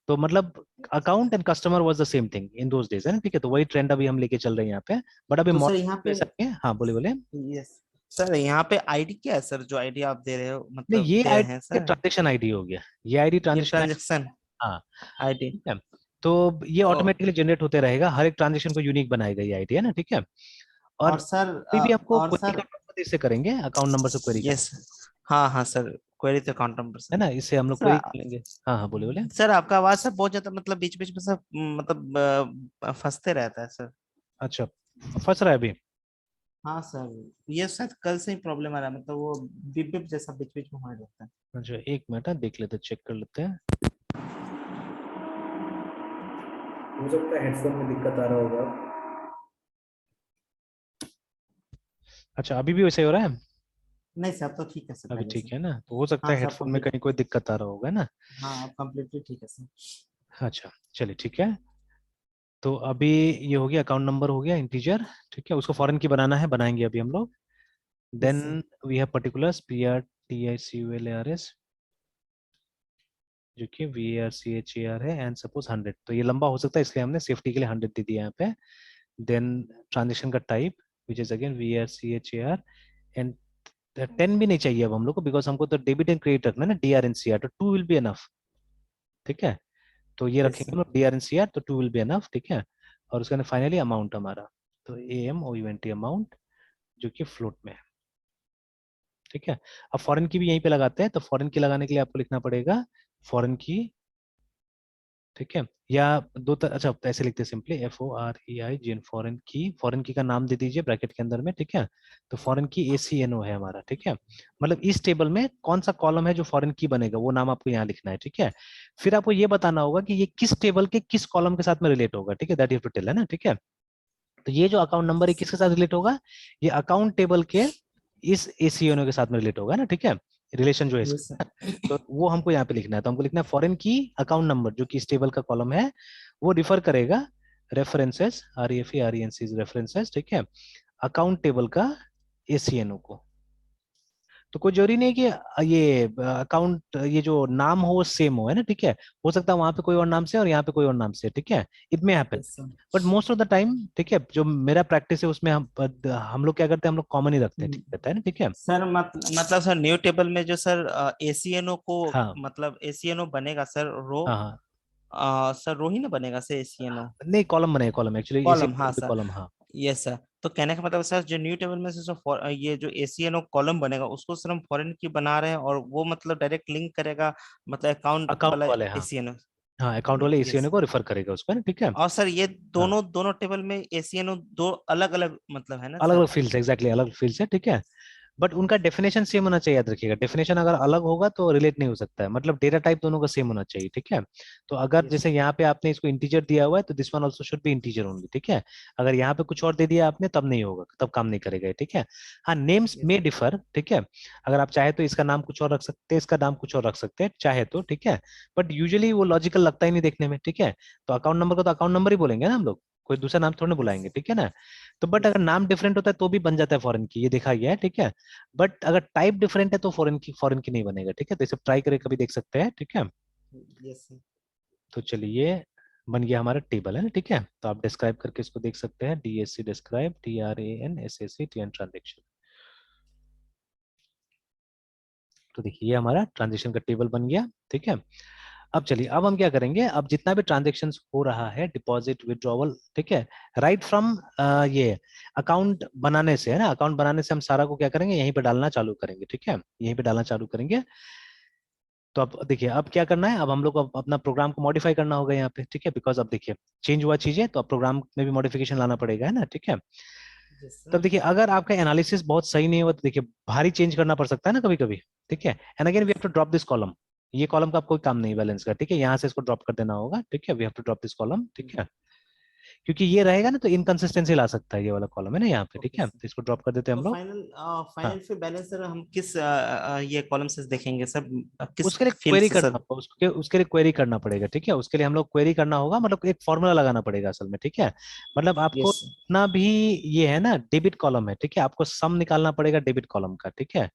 तो मतलब account and customer was the same thing in those days, है ना, ठीक है। तो वही ट्रेंड अभी हम लेके चल रहे हैं यहाँ पे, बट अभी तो सर यहाँ मॉडल पे ऐसा नहीं है। हाँ, बोले बोले। यस सर यहाँ पे आईडी क्या है सर, जो आईडी आप दे रहे हो, नहीं, मतलब ये दे रहे हैं आईडी सर? ट्रांजेक्शन आईडी हो गया, ये आईडी ये ट्रांजेक्शन। ट्रांजेक्शन हाँ, आईडी। ठीक है। तो ये ऑटोमेटिकली जनरेट होते रहेगा, हर एक ट्रांजेक्शन को यूनिक बनाएगा ये आईडी, है ना, ठीक है। और और सर कोई भी हमको और क्वेरी सर करना होगा तो इससे करेंगे, अकाउंट नंबर से क्वेरी यस, करेंगे, हाँ हाँ सर, क्वेरी तो अकाउंट नंबर है सर। ना, इससे हम लोग सर क्वेरी कर लेंगे। हाँ हाँ, बोले बोले। सर आपका आवाज सर बहुत ज्यादा मतलब बीच बीच में सब मतलब फंसते रहता है सर। अच्छा, फंस रहा है अभी। हाँ सर ये शायद कल से ही प्रॉब्लम आ रहा है, मतलब वो बिप बिप जैसा बीच बीच में होने लगता है। अच्छा, एक मिनट, देख लेते, चेक कर लेते हैं। हो सकता है हेडफोन में दिक्कत आ रहा होगा। अच्छा, अभी भी वैसे ही हो रहा है। नहीं सर अब तो ठीक है सर अभी पहले से। ठीक है ना, तो हो सकता हाँ है सर हेडफोन में कंप्लीट, कहीं कोई दिक्कत आ रहा होगा ना। हाँ अब कम्प्लीटली ठीक है सर। अच्छा, चलिए, ठीक है। तो अभी ये हो गया, अकाउंट नंबर हो गया इंटीजर, ठीक है, उसको फॉरेन की बनाना है, बनाएंगे अभी हम लोग। Yes then sir we have particulars, PRTICULARS, जो कि VARCHAR है, एंड सपोज 100, तो ये लंबा हो सकता है, इसलिए हमने सेफ्टी के लिए 100 दे दिया यहाँ पे। देन ट्रांजेक्शन का type, which is again VARCHAR, and 10 भी नहीं चाहिए अब हम लोग को, बिकॉज हमको तो डेबिट एंड क्रेडिट रखना है ना, DRNCR, तो 2 विल बी एनफ, ठीक है। तो ये यस रखेंगे हम सर लोग DRNCR, तो 2 विल बी एनफ, ठीक है। और उसका फाइनली अमाउंट हमारा, तो AMOUNT अमाउंट, जो कि फ्लोट में है, ठीक है। अब फॉरेन की भी यहीं पे लगाते हैं, तो फॉरेन की लगाने के लिए आपको लिखना पड़ेगा फॉरेन की, ठीक है। या अच्छा, तो ऐसे लिखते हैं सिंपली FOREIGN, फॉरेन की का नाम दे दीजिए ब्रैकेट के अंदर में, ठीक है। तो फॉरेन की ACNO है हमारा, ठीक है। मतलब इस टेबल में कौन सा कॉलम है जो फॉरेन की बनेगा, वो नाम आपको यहाँ लिखना है, ठीक है। फिर आपको ये बताना होगा कि ये किस टेबल के किस कॉलम के साथ में रिलेट होगा, ठीक है, that you have to tell, है ना, ठीक है। तो तो ये जो अकाउंट नंबर है किसके साथ रिलेट होगा, ये अकाउंट टेबल के इस एसीएनओ के साथ में रिलेट होगा ना, ठीक है, रिलेशन जो है यस इसका। सर। तो वो हमको यहाँ पे लिखना है, तो हमको लिखना है फॉरेन की अकाउंट नंबर जो कि इस टेबल का कॉलम है, वो रिफर करेगा रेफरेंसेस, REFERENCES रेफरेंसेस, ठीक है, अकाउंट टेबल का एसीएनओ को। तो कोई जरूरी नहीं कि ये अकाउंट ये जो नाम हो वो सेम हो, है ना, ठीक है, हो सकता है वहां पे कोई और नाम से और यहाँ पे कोई और नाम से, ठीक है, it may happen, yes sir. But most of the time, ठीक है, जो मेरा प्रैक्टिस है उसमें हम लोग क्या करते हैं, हम लोग कॉमन ही रखते हैं, ठीक रहता है ना, ठीक है। सर मतलब सर न्यू टेबल में जो सर एसीएनओ को हाँ मतलब एसीएनओ बनेगा सर रो, हाँ हाँ, सर रो ही ना बनेगा सर एसीएनओ, नहीं कॉलम बनेगा, कॉलम एक्चुअली कॉलम, हाँ एसीएनओ सर। कॉलम, हाँ। Yes sir. तो कहने का मतलब सर जो न्यू टेबल में से ये जो एसीएनओ कॉलम बनेगा उसको सर हम फॉरेन की बना रहे हैं और वो मतलब डायरेक्ट लिंक करेगा मतलब अकाउंट अकाउंट वाला वाले, हाँ एसीएनओ। हाँ, अकाउंट वाले एसीएनओ यस। को रिफर करेगा उसको, है ना, ठीक है। और सर ये हाँ, दोनों दोनों टेबल में एसीएनओ दो अलग अलग मतलब है ना अलग सर। अलग फील्ड्स, एग्जैक्टली अलग फील्ड्स है, ठीक है, बट उनका डेफिनेशन सेम होना चाहिए, याद रखिएगा, डेफिनेशन अगर अलग होगा तो रिलेट नहीं हो सकता है, मतलब डेटा टाइप दोनों का सेम होना चाहिए, ठीक है। तो अगर यस जैसे यहाँ पे आपने इसको इंटीजर दिया हुआ है तो this one also should be integer only, ठीक है। अगर यहाँ पे कुछ और दे दिया आपने तब नहीं होगा, तब काम नहीं करेगा, ठीक है। हाँ, नेम्स यस। में डिफर, ठीक है, अगर आप चाहे तो इसका नाम कुछ और रख सकते हैं, इसका नाम कुछ और रख सकते हैं चाहे तो, ठीक है, बट यूजुअली वो लॉजिकल लगता ही नहीं देखने में, ठीक है। तो अकाउंट नंबर को तो अकाउंट नंबर ही बोलेंगे ना हम लोग, कोई दूसरा नाम थोड़ा ना यस। बुलाएंगे, ठीक है ना। तो बट यस। अगर नाम डिफरेंट होता है तो भी बन जाता है फॉरेन की, ये देखा गया है, ठीक है। बट अगर टाइप डिफरेंट है तो फॉरेन की नहीं बनेगा, ठीक है, तो इसे ट्राई करके कभी देख सकते हैं, ठीक है। Yes sir. तो चलिए, बन गया हमारा टेबल, है ना, ठीक है। तो आप डिस्क्राइब करके इसको देख सकते हैं, DSC डिस्क्राइब, TRANSAC ट्रांजेक्शन। तो देखिए ये हमारा ट्रांजेक्शन का टेबल बन गया, ठीक है। अब चलिए, अब हम क्या करेंगे, अब जितना भी ट्रांजेक्शन हो रहा है, डिपॉजिट, विड्रॉवल, ठीक है, राइट फ्रॉम ये अकाउंट बनाने से, है ना, अकाउंट बनाने से हम सारा को क्या करेंगे, यहीं पे डालना चालू करेंगे, ठीक है, यहीं पे डालना चालू करेंगे। तो अब देखिए, अब क्या करना है, अब हम लोग को अपना प्रोग्राम को मॉडिफाई करना होगा यहाँ पे, ठीक है, बिकॉज अब देखिए चेंज हुआ चीजें, तो अब प्रोग्राम में भी मॉडिफिकेशन लाना पड़ेगा, है ना, ठीक है। यस तब सर। देखिए, अगर आपका एनालिसिस बहुत सही नहीं हुआ तो देखिए भारी चेंज करना पड़ सकता है ना कभी कभी, ठीक है। And again we have to drop this column, ये कॉलम का आप कोई काम नहीं बैलेंस का, ठीक है, यहाँ से इसको ड्रॉप कर देना होगा, ठीक है, we have to drop this column, ठीक है, क्योंकि ये रहेगा ना तो इनकंसिस्टेंसी ला सकता है ये वाला कॉलम, है ना, यहाँ पे, ठीक ओके है, सर। तो इसको ड्रॉप कर देते हैं तो हम लोग। फाइनल हाँ, फाइनल फिर बैलेंस सर हम किस ये कॉलम से देखेंगे सर, किस उसके लिए फील्ड क्वेरी से करना सर। होगा, उसके लिए क्वेरी करना पड़ेगा, ठीक है, उसके लिए हम लोग क्वेरी करना होगा, मतलब एक फॉर्मूला लगाना पड़ेगा असल में, ठीक है। मतलब आपको यस। जितना भी ये है ना डेबिट कॉलम है, ठीक है, आपको सम निकालना पड़ेगा डेबिट कॉलम का, ठीक है,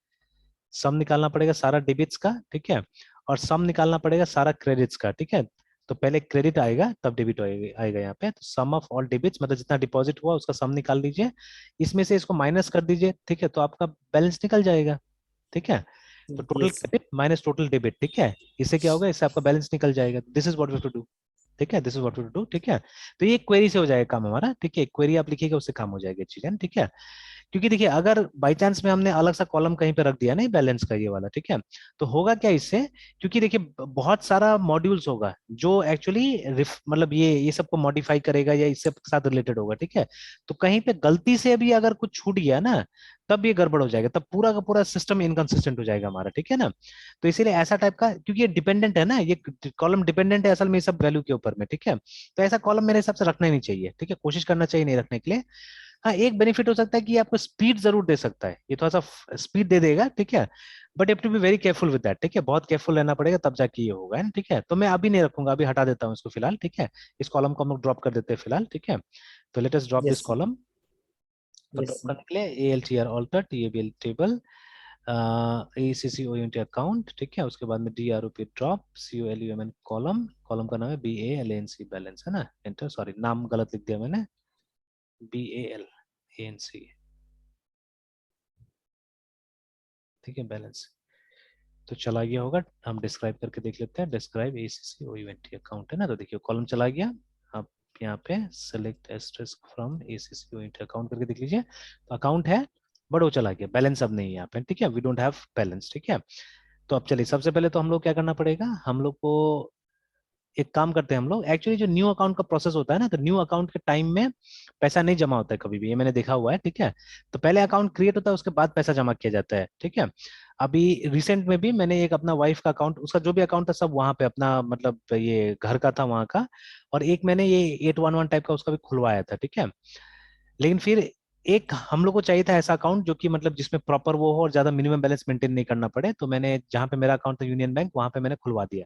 सम निकालना पड़ेगा सारा डेबिट्स का, ठीक है, और सम निकालना पड़ेगा सारा क्रेडिट्स का, ठीक है। तो पहले क्रेडिट आएगा तब डेबिट आएगा यहाँ पे, तो सम ऑफ ऑल डेबिट्स मतलब जितना डिपॉजिट हुआ उसका सम निकाल लीजिए, इसमें से इसको माइनस कर दीजिए, ठीक है, तो आपका बैलेंस निकल जाएगा, ठीक है। तो total yes. Credit minus total debit, ठीक है, इससे क्या होगा, इससे आपका बैलेंस निकल जाएगा, this is what we have to do, ठीक है, this is what we do, ठीक है। तो ये क्वेरी से हो जाएगा काम हमारा, ठीक है, क्वेरी आप लिखिएगा उससे काम हो जाएगा चीजें, ठीक है। क्योंकि देखिए अगर बाई चांस में हमने अलग सा कॉलम कहीं पे रख दिया ना बैलेंस का ये वाला, ठीक है, तो होगा क्या इससे, क्योंकि देखिए बहुत सारा मॉड्यूल्स होगा जो एक्चुअली मतलब ये सबको मॉडिफाई करेगा या इससे साथ रिलेटेड होगा, ठीक है। तो कहीं पे गलती से भी अगर कुछ छूट गया ना, तब ये गड़बड़ हो जाएगा, तब पूरा का पूरा सिस्टम इनकंसिस्टेंट हो जाएगा हमारा, ठीक है ना। तो इसीलिए ऐसा टाइप का, क्योंकि ये डिपेंडेंट है ना, ये कॉलम डिपेंडेंट है असल में ये सब वैल्यू के ऊपर में, ठीक है, तो ऐसा कॉलम मेरे हिसाब से रखना ही नहीं चाहिए, ठीक है, कोशिश करना चाहिए नहीं रखने के लिए। हाँ, एक बेनिफिट हो सकता है कि आपको स्पीड जरूर दे सकता है, ये थोड़ा सा स्पीड दे देगा, ठीक है, but have to be very careful with that, ठीक है, बहुत केयरफुल रहना पड़ेगा तब जाके ये होगा, है ना, ठीक है। तो मैं अभी नहीं रखूंगा, अभी हटा देता हूँ इसको फिलहाल, ठीक है, इस कॉलम को हम लोग ड्रॉप कर देते हैं फिलहाल, ठीक है। तो let us drop this yes. Column. तो यस ड्रॉप सर। करने के लिए ALTR alter TABL table, ACC OUNT account, ठीक है, उसके बाद में DROP drop, COLUMN column, column का नाम है BALANC बैलेंस, है ना, एंटर, सॉरी नाम गलत लिख दिया मैंने, BALANC, ठीक है, बैलेंस। तो चला गया होगा, हम डिस्क्राइब करके देख लेते हैं, डिस्क्राइब ACC OUNT अकाउंट, है ना, तो देखिए कॉलम चला गया। आप यहाँ पे select asterisk from ACC OUNT account करके देख लीजिए, तो अकाउंट है बट वो चला गया, बैलेंस अब नहीं है यहाँ पे, ठीक है, वी डोंट हैव बैलेंस, ठीक है। तो अब चलिए, सबसे पहले तो हम लोग क्या करना पड़ेगा, हम लोग को एक काम करते हैं, हम लोग एक्चुअली जो न्यू अकाउंट का प्रोसेस होता है ना, तो न्यू अकाउंट के टाइम में पैसा नहीं जमा होता है कभी भी, ये मैंने देखा हुआ है, ठीक है। तो पहले अकाउंट क्रिएट होता है, उसके बाद पैसा जमा किया जाता है, ठीक है। अभी रिसेंट में भी मैंने एक अपना वाइफ का अकाउंट, उसका जो भी अकाउंट था सब वहां पे अपना, मतलब ये घर का था वहां का, और एक मैंने ये 811 टाइप का उसका भी खुलवाया था, ठीक है। लेकिन फिर एक हम लोग को चाहिए था ऐसा अकाउंट जो कि मतलब जिसमें प्रॉपर वो हो और ज्यादा मिनिमम बैलेंस मेंटेन नहीं करना पड़े, तो मैंने जहाँ पे मेरा अकाउंट था यूनियन बैंक, वहां पे मैंने खुलवा दिया,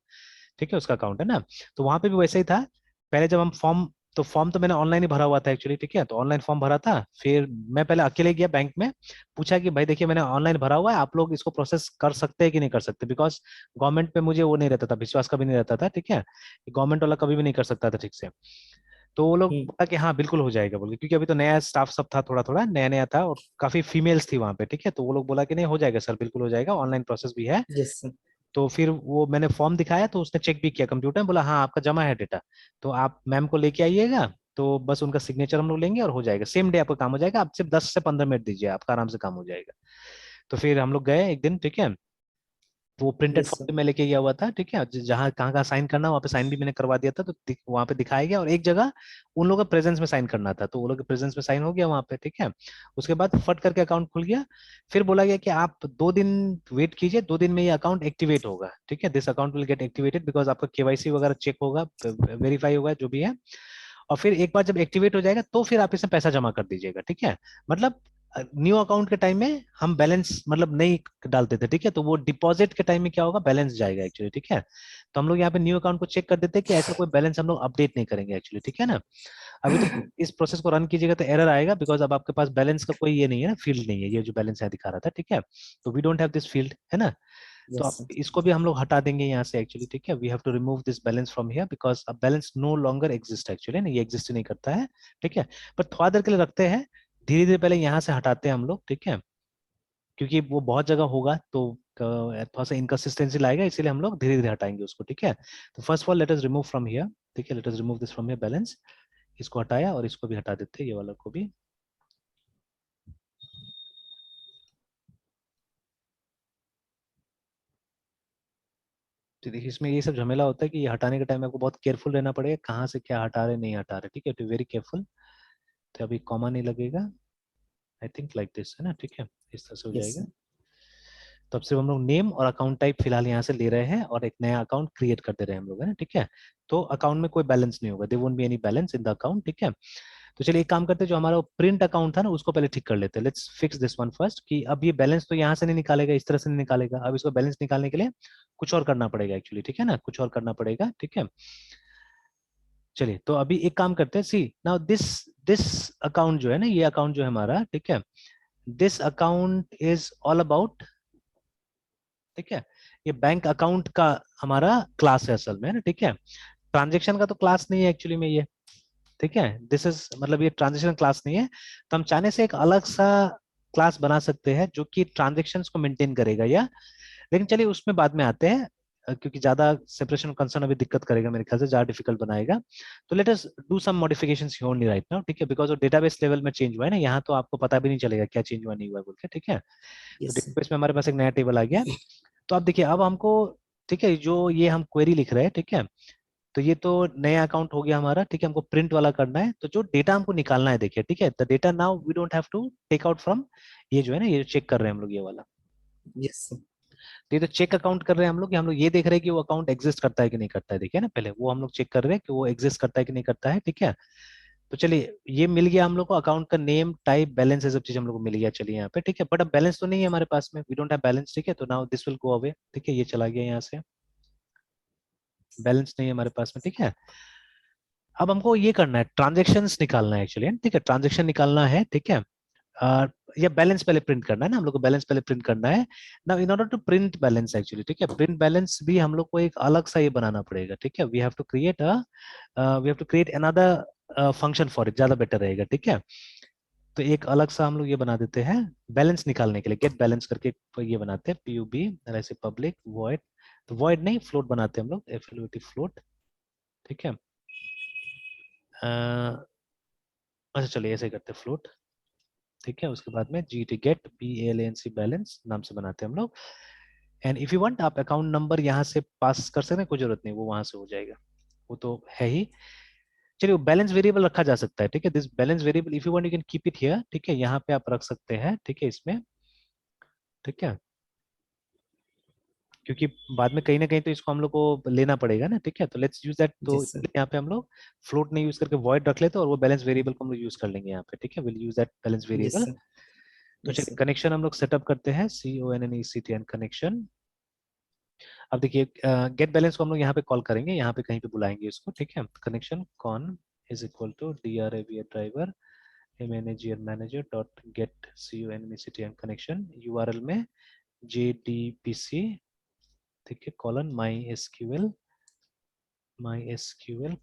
ठीक है, उसका अकाउंट है ना। तो वहां पे भी वैसे ही था, पहले जब हम फॉर्म तो मैंने ऑनलाइन ही भरा हुआ था एक्चुअली, ठीक है, तो ऑनलाइन फॉर्म भरा था। फिर मैं पहले अकेले गया बैंक में, पूछा कि भाई देखिए मैंने ऑनलाइन भरा हुआ है, आप लोग इसको प्रोसेस कर सकते हैं कि नहीं कर सकते, बिकॉज गवर्नमेंट पे मुझे वो नहीं रहता था, विश्वास कभी नहीं रहता था, ठीक है, गवर्नमेंट वाला कभी भी नहीं कर सकता था ठीक से। तो वो लोग बोला कि हाँ बिल्कुल हो जाएगा बोल के, क्योंकि अभी तो नया स्टाफ सब था, थोड़ा थोड़ा नया नया था, और काफी फीमेल्स थी वहां पे, ठीक है, तो वो लोग बोला कि नहीं हो जाएगा सर, बिल्कुल हो जाएगा, ऑनलाइन प्रोसेस भी है। Yes sir. तो फिर वो मैंने फॉर्म दिखाया तो उसने चेक भी किया कंप्यूटर में, बोला हाँ आपका जमा है डेटा, तो आप मैम को लेके आइएगा, तो बस उनका सिग्नेचर हम लोग लेंगे और हो जाएगा, सेम डे आपका काम हो जाएगा, आप सिर्फ 10 से 15 मिनट दीजिए, आपका आराम से काम हो जाएगा। तो फिर हम लोग गए एक दिन, ठीक है, वो प्रिंटेड यस फॉर्म सर। भी मैं लेके गया हुआ था, ठीक है, जहाँ कहाँ कहाँ साइन करना वहाँ पे साइन भी मैंने करवा दिया था, तो वहाँ पे दिखाया गया, और एक जगह उन लोगों के प्रेजेंस में साइन करना था, तो वो लोग के प्रेजेंस में साइन हो गया वहाँ पे, ठीक है। उसके बाद फट करके अकाउंट खुल गया। फिर बोला गया कि आप 2 दिन वेट कीजिए, 2 दिन में ये अकाउंट एक्टिवेट होगा, ठीक है, this account will get activated, because आपका केवाईसी वगैरह चेक होगा, वेरीफाई होगा जो भी है, और फिर एक बार जब एक्टिवेट हो जाएगा तो फिर आप इसमें पैसा जमा कर दीजिएगा, ठीक है। मतलब न्यू अकाउंट के टाइम में हम बैलेंस मतलब नहीं डालते थे, ठीक है, तो वो डिपॉजिट के टाइम में क्या होगा, बैलेंस जाएगा एक्चुअली, ठीक है। तो हम लोग यहाँ पे न्यू अकाउंट को चेक कर देते हैं कि ऐसा कोई बैलेंस हम लोग अपडेट नहीं करेंगे एक्चुअली, ठीक है ना। अभी तो इस प्रोसेस को रन कीजिएगा तो एरर आएगा, बिकॉज अब आपके पास बैलेंस का कोई ये नहीं है ना, फील्ड नहीं है, ये जो बैलेंस है दिखा रहा था, ठीक है, तो we don't have this field, है ना। तो यस अब सर। इसको भी हम लोग हटा देंगे यहाँ से एक्चुअली, ठीक है, we have to remove this balance from here, because अब balance no longer exist actually ना, ये एग्जिस्ट नहीं करता है, ठीक है। पर थोड़ा देर के लिए रखते हैं, धीरे धीरे पहले यहाँ से हटाते हैं हम लोग, ठीक है, क्योंकि वो बहुत जगह होगा तो थोड़ा सा इनकंसिस्टेंसी लाएगा, इसीलिए हम लोग धीरे धीरे हटाएंगे उसको, ठीक है। तो first of all let us remove from here, ठीक है, let us remove this from here balance, इसको हटाया और इसको भी हटा देते हैं, ये वाला को भी। तो देखिए इसमें ये सब झमेला होता है कि ये हटाने के टाइम आपको बहुत केयरफुल रहना पड़ेगा, कहाँ से क्या हटा रहे नहीं हटा रहे, ठीक है, तो वेरी केयरफुल। तो अभी कॉमा नहीं लगेगा, आई थिंक लाइक दिस, है ना, ठीक है, इस तरह से हो यस जाएगा। सर। तो अब सिर्फ हम लोग नेम और अकाउंट टाइप फिलहाल यहाँ से ले रहे हैं और एक नया अकाउंट क्रिएट कर दे रहे हैं हम लोग, है ना, ठीक है। तो अकाउंट में कोई बैलेंस नहीं होगा, there won't be any balance in the account, ठीक है। तो चलिए एक काम करते हैं, जो हमारा प्रिंट अकाउंट था ना उसको पहले ठीक कर लेते हैं, let's fix this one first, कि अब ये बैलेंस तो यहाँ से नहीं निकालेगा, इस तरह से नहीं निकालेगा, अब इसको बैलेंस निकालने के लिए कुछ और करना पड़ेगा एक्चुअली, ठीक है ना, कुछ और करना पड़ेगा, ठीक है। चलिए तो अभी एक काम करते हैं, सी नाउ दिस दिस अकाउंट जो है ना, ये अकाउंट जो है हमारा, ठीक है, this account is all about, ठीक है, ये बैंक अकाउंट का हमारा क्लास है असल में, है ना, ठीक है। ट्रांजेक्शन का तो क्लास नहीं है एक्चुअली में ये, ठीक है, दिस इज मतलब ये ट्रांजेक्शन क्लास नहीं है, तो हम चाहने से एक अलग सा क्लास बना सकते हैं जो कि ट्रांजेक्शन्स को मेंटेन करेगा, या लेकिन चलिए उसमें बाद में आते हैं, क्योंकि ज्यादा सेपरेशन कंसर्न अभी दिक्कत करेगा मेरे ख्याल से, ज्यादा डिफिकल्ट बनाएगा। तो let us do some modifications only right now, ठीक है, बिकॉज डेटाबेस लेवल में चेंज हुआ है ना, यहाँ तो आपको पता भी नहीं चलेगा क्या चेंज हुआ नहीं हुआ बोल के, ठीक है। तो यस सर। डेटाबेस में हमारे पास एक नया टेबल आ गया। तो अब देखिए अब हमको, ठीक है, जो ये हम क्वेरी लिख रहे हैं, ठीक है, तो ये तो नया अकाउंट हो गया हमारा, ठीक है, हमको प्रिंट वाला करना है, तो जो डेटा हमको निकालना है देखिए, ठीक है, the data now we don't have to take out from, ये जो है ना, ये चेक कर रहे हैं हम लोग ये वाला, यस सर। तो ये तो चेक अकाउंट कर रहे हैं हम लोग, कि हम लोग ये देख रहे हैं कि वो अकाउंट एग्जिस्ट करता है कि नहीं करता है, देखिए ना, पहले वो हम लोग चेक कर रहे हैं कि वो एग्जिस्ट करता है कि नहीं करता है, ठीक है। तो चलिए ये मिल गया हम लोग को, अकाउंट का नेम टाइप बैलेंस ये सब चीज हम लोग को मिल गया, चलिए यहाँ पे, ठीक है, बट अब बैलेंस तो नहीं है हमारे पास में, वी डोंट हैव बैलेंस, ठीक है, तो now this will go away, ठीक है, ये चला गया यहाँ से, बैलेंस नहीं है हमारे पास में, ठीक है। अब हमको ये करना है, ट्रांजेक्शन्स निकालना है एक्चुअली, ठीक है, ट्रांजेक्शन निकालना है, ठीक है, या बैलेंस पहले प्रिंट करना है ना, हम लोग को बैलेंस पहले प्रिंट करना है। Now in order to print balance actually, ठीक है, प्रिंट बैलेंस भी हम लोग को एक अलग सा ये बनाना पड़ेगा, ठीक है, we have to create another function for it, ज्यादा बेटर रहेगा, ठीक है। तो एक अलग सा हम लोग ये बना देते हैं बैलेंस निकालने के लिए, गेट बैलेंस करके ये बनाते हैं, पीयूबी ऐसे पब्लिक वॉइड, तो वॉइड नहीं फ्लोट बनाते हैं हम लोग, एफएलओटी फ्लोट, ठीक है। अच्छा चलिए ऐसे करते हैं फ्लोट, ठीक है, उसके बाद में G T get BALANC balance नाम से बनाते हैं हम लोग, एंड इफ यू वांट आप अकाउंट नंबर यहाँ से पास कर सकते हैं, कोई जरूरत नहीं, वो वहां से हो जाएगा, वो तो है ही। चलिए बैलेंस वेरिएबल रखा जा सकता है, ठीक है, this balance variable if you want you can keep it here, ठीक है, यहाँ पे आप रख सकते हैं, ठीक है, इसमें, ठीक है, क्योंकि बाद में कहीं ना कहीं तो इसको हम लोग को लेना पड़ेगा ना, ठीक है। तो लेट्स यूज दैट। तो जी सर। यहाँ पे हम लोग फ्लोट नहीं यूज करके वॉइड रख लेते हैं और वो बैलेंस वेरिएबल को हम लोग यूज कर लेंगे यहाँ पे, ठीक है। Will use that balance G variable. Sir. तो यस चलिए सर। कनेक्शन हम लोग सेटअप करते हैं, CONNECTN कनेक्शन। अब देखिए गेट बैलेंस को हम लोग यहाँ पे कॉल करेंगे, यहाँ पे कहीं पे बुलाएंगे इसको, ठीक है। Connection con is equal to DRAVR driver MNAGR manager dot get CONNECTN connection, URL में JDBC, ठीक है, colon MySQL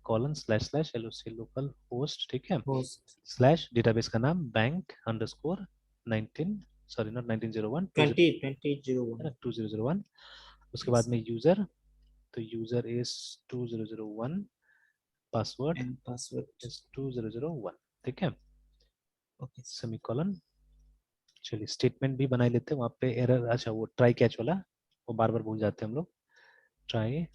colon / LOC local host, ठीक है, होस्ट स्लैश डेटाबेस का नाम बैंक अंडरस्कोर 19, सॉरी नॉट 1901 2001। है ना, 2001। उसके यस बाद में यूजर, तो user is 2001, password and password. Is 2001, ठीक है, ओके। सेमीकोलन। चलिए स्टेटमेंट भी बना लेते हैं वहाँ पे। एरर, अच्छा वो ट्राई कैच वाला वो बार बार भूल जाते हैं हम लोग। ट्राई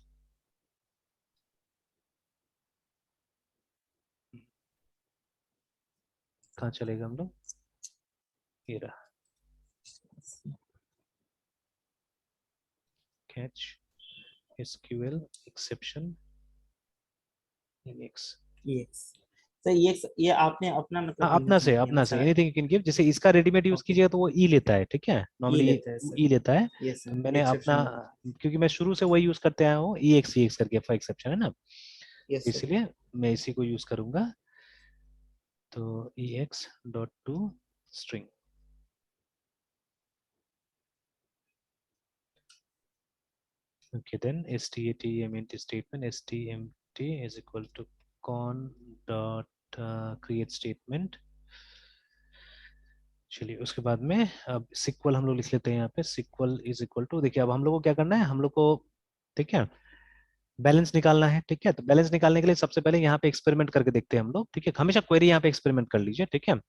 कहाँ चलेगा हम लोग, ये रहा कैच SQL एक्सेप्शन इनेक्स। Yes sir. ये आपने अपना मतलब हाँ अपना कन्वर्जन से, किया ना अपना से sir? Anything you can give. जैसे इसका रेडीमेड यूज ओके। कीजिएगा तो वो ई लेता है, ठीक है, ई नॉर्मली लेता है सर। ई लेता है। यस तो सर, मैंने अपना, एक्सेप्शन। क्योंकि मैं शुरू से वही यूज करते आया हूँ, EX करके फॉर एक्सेप्शन, है ना, यस सर। इसलिए मैं इसी को यूज करूंगा। तो EX dot to string, okay, then STATMNT statement, STMT is equal to con dot create statement। चलिए उसके बाद में अब सिक्वल हम लोग लिख लेते हैं यहाँ पे। सिक्वल इज इक्वल टू, देखिए अब हम लोग को क्या करना है, हम लोग को, ठीक है, बैलेंस निकालना है, ठीक है। तो बैलेंस निकालने के लिए सबसे पहले यहाँ पे एक्सपेरिमेंट करके देखते हैं हम लोग, ठीक है। हमेशा क्वेरी यहाँ पे एक्सपेरिमेंट कर लीजिए, ठीक है।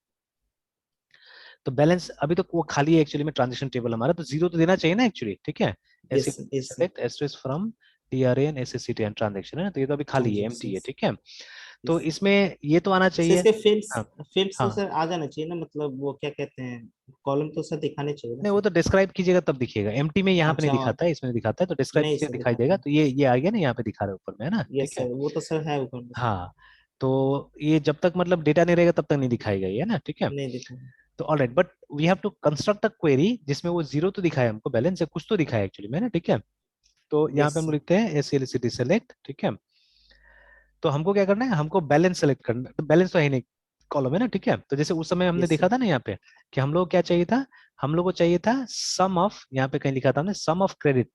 तो बैलेंस अभी तो वो खाली है एक्चुअली में, ट्रांजेक्शन टेबल हमारा, तो जीरो तो देना चाहिए ना एक्चुअली, ठीक है। ऐसे yes sir. Yes sir. Select asterisk from TRAN SSCTN transaction, है ना, तो ये तो अभी खाली है, एम्प्टी है, ट्रांजेक्शंस। ठीक है। तो यस। इसमें ये तो आना सर चाहिए। इसके फील्ड्स, हाँ फील्ड्स तो हाँ, सर आ जाना चाहिए ना, मतलब वो क्या कहते हैं, कॉलम तो सर दिखाने चाहिए ना नहीं वो सर? तो डिस्क्राइब कीजिएगा तब दिखेगा, एम्प्टी में यहाँ पे नहीं अच्छा। दिखाता है, इसमें दिखाता है, तो डिस्क्राइब नहीं कीजिएगा सर दिखाई दिखाते देगा। हैं। तो ये आ गया ना, यहाँ पे दिखा रहा है ऊपर में, है ना, यस ठीक है। सर, वो तो सर है ऊपर में सर। हाँ तो ये जब तक मतलब डेटा नहीं रहेगा तब तक नहीं दिखाएगा ये, है ना, ठीक है। नहीं दिखा। तो alright, but we have to construct a query जिसमें वो जीरो तो दिखाए हमको, बैलेंस है कुछ तो दिखाया एक्चुअली में ना, ठीक है। तो यहाँ यस पे हम सर। लिखते हैं SCLCT सेलेक्ट, ठीक है। तो हमको क्या करना है, हमको बैलेंस सेलेक्ट करना है। तो बैलेंस तो है नहीं कॉलम, है ना, ठीक है। तो जैसे उस समय हमने यस देखा सर। था ना यहाँ पे कि हम लोग क्या चाहिए था, हम लोग को चाहिए था सम ऑफ, यहाँ पे कहीं लिखा था हमने sum of credit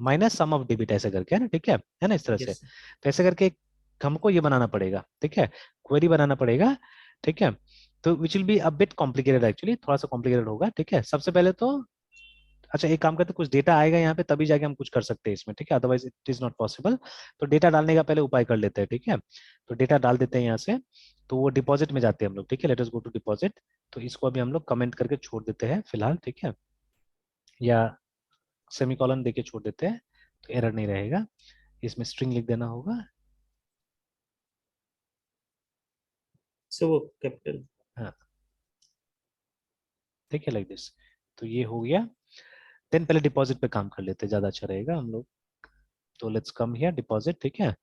minus sum of debit, ऐसे करके, है ना, ठीक है ना, इस तरह से। Yes sir. तो ऐसे करके हमको ये बनाना पड़ेगा, ठीक है, क्वेरी बनाना पड़ेगा, ठीक है। तो which will be a bit complicated actually, थोड़ा सा कॉम्प्लिकेटेड होगा, ठीक है। सबसे पहले तो अच्छा एक काम करते हैं, कुछ डेटा आएगा यहाँ पे तभी जाके हम कुछ कर सकते हैं इसमें, ठीक है, otherwise it is not possible. तो डेटा डालने का पहले उपाय कर लेते हैं, ठीक है। तो डेटा डाल देते हैं यहाँ से, तो वो डिपॉजिट में जाते हैं हम लोग, ठीक है। Let us go to deposit. तो इसको अभी हम लोग कमेंट करके छोड़ देते हैं फिलहाल, ठीक है, या सेमीकोलन देके छोड़ देते हैं, तो एरर नहीं रहेगा। इसमें स्ट्रिंग लिख देना होगा, सर वो कैपिटल। हाँ, ठीक है, लाइक दिस। तो ये हो गया। देन पहले डिपॉजिट पे काम कर लेते हैं, ज्यादा अच्छा रहेगा हम लोग। तो लेट्स कम हियर डिपॉजिट, ठीक है।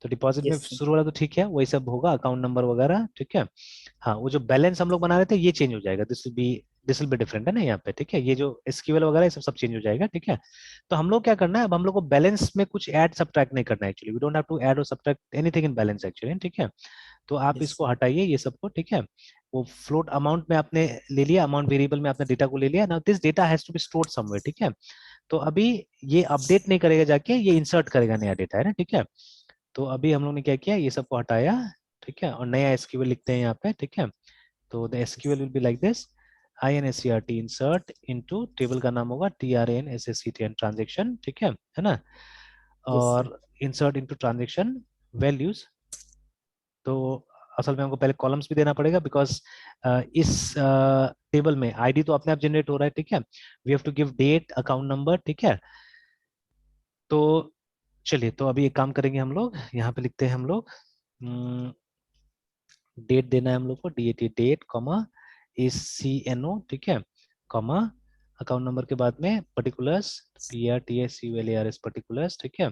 तो डिपॉजिट में यस सर। शुरू वाला तो ठीक है, वही सब होगा, अकाउंट नंबर वगैरह, ठीक है। हाँ वो जो बैलेंस हम लोग बना रहे थे ये चेंज हो जाएगा, दिस विल बी डिफरेंट, है ना यहाँ पे, ठीक है। ये जो SQL वगैरह ये सब चेंज हो जाएगा, ठीक है। तो हम लोग क्या करना है, अब हम लोग को बैलेंस में कुछ ऐड सब्ट्रैक्ट नहीं करना है actually, we don't have to add और subtract anything in balance actually, ठीक है। तो आप यस इसको सर। हटाइए ये सबको, ठीक है। वो फ्लोट अमाउंट में आपने ले लिया, अमाउंट वेरिएबल में आपने डेटा को ले लिया, now this data has to be stored somewhere, ठीक है। तो अभी ये अपडेट नहीं करेगा जाके, ये इंसर्ट करेगा नया डेटा, है ना, ठीक है। तो अभी हम लोग ने क्या किया, ये सबको हटाया, ठीक है, और नया SQL लिखते हैं यहाँ पे, ठीक है। तो the SQL will be like this, INSERT insert into, table का नाम होगा TRAN SSCTN ट्रांजेक्शन, ठीक है ना। Yes sir. और इंसर्ट इनटू ट्रांजेक्शन वैल्यूज। तो असल में हमको पहले कॉलम्स भी देना पड़ेगा, बिकॉज इस टेबल में आईडी तो अपने आप जनरेट हो रहा है, ठीक है। We have to give date, account number, ठीक है। तो चलिए, तो अभी एक काम करेंगे हम लोग, यहाँ पे लिखते हैं हम लोग, डेट देना है हम लोग को, DAT डेट कॉमा ACNO, ठीक है, कॉमा अकाउंट नंबर के बाद में पर्टिकुलर्स, PRTSULARS पर्टिकुलर्स, ठीक है।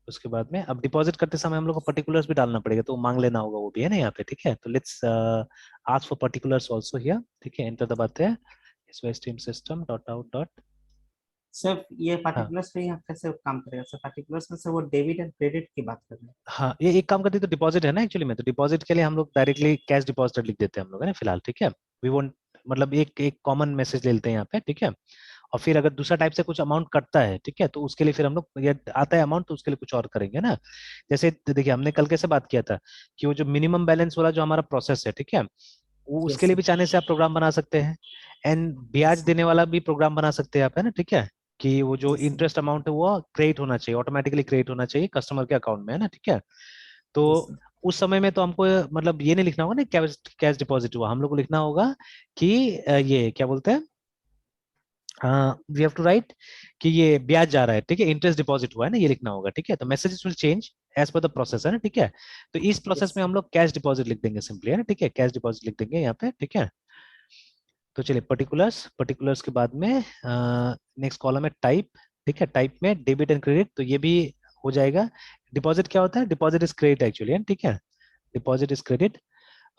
उसके बाद में अब डिपॉजिट करते समय हम लोग को पर्टिकुलर्स भी डालना पड़ेगा, तो मांग लेना होगा, वो भी है ना यहाँ पे, ठीक है। तो let's ask for particulars also here, ठीक है। एंटर दबाते हैं, stream system dot out dot, sir ये हाँ पार्टिकुलर्स पे यहाँ कैसे काम करेगा सर? पार्टिकुलर्स में से वो डेबिट एंड क्रेडिट की बात कर रहे हैं। हाँ, ये एक काम करते हैं, तो डिपॉजिट है ना एक्चुअली में, तो डिपॉजिट के लिए हम लोग डायरेक्टली कैश डिपॉजिट लिख देते हैं हम लोग, है ना फिलहाल, ठीक है। वी वोंट, मतलब एक एक कॉमन मैसेज ले लेते हैं यहाँ पे, ठीक है। और फिर अगर दूसरा टाइप से कुछ अमाउंट कटता है, ठीक है, तो उसके लिए फिर हम लोग, ये आता है अमाउंट, तो उसके लिए कुछ और करेंगे ना। जैसे देखिए हमने कल कैसे बात किया था कि वो जो मिनिमम बैलेंस वाला जो हमारा प्रोसेस है, ठीक है, वो यस उसके लिए सर। भी चाहने से आप प्रोग्राम बना सकते हैं, एंड यस ब्याज सर। देने वाला भी प्रोग्राम बना सकते हैं आप, है ना, ठीक है। कि वो जो यस सर। इंटरेस्ट अमाउंट है वो क्रेडिट होना चाहिए, ऑटोमेटिकली क्रेडिट होना चाहिए कस्टमर के अकाउंट में, है ना, ठीक है। तो यस सर। उस समय में तो हमको मतलब ये नहीं लिखना होगा ना कैश कैश डिपॉजिट हुआ, हम लोग को लिखना होगा कि ये क्या बोलते हैं, वी हैव टू राइट कि ये ब्याज जा रहा है, ठीक है, इंटरेस्ट डिपॉजिट हुआ है ना, ये लिखना होगा, ठीक है। तो messages will change as per the process, है ना, ठीक है। तो इस प्रोसेस यस में हम लोग कैश डिपॉजिट लिख देंगे सिंपली, है ना, ठीक है, कैश डिपॉजिट लिख देंगे यहाँ पे, ठीक है। तो चलिए पर्टिकुलर्स, पर्टिकुलर्स के बाद में नेक्स्ट कॉलम है टाइप, ठीक है। टाइप में डेबिट एंड क्रेडिट, तो ये भी हो जाएगा। डिपॉजिट क्या होता है? डिपॉजिट इज क्रेडिट एक्चुअली, है, ठीक है। Deposit is credit.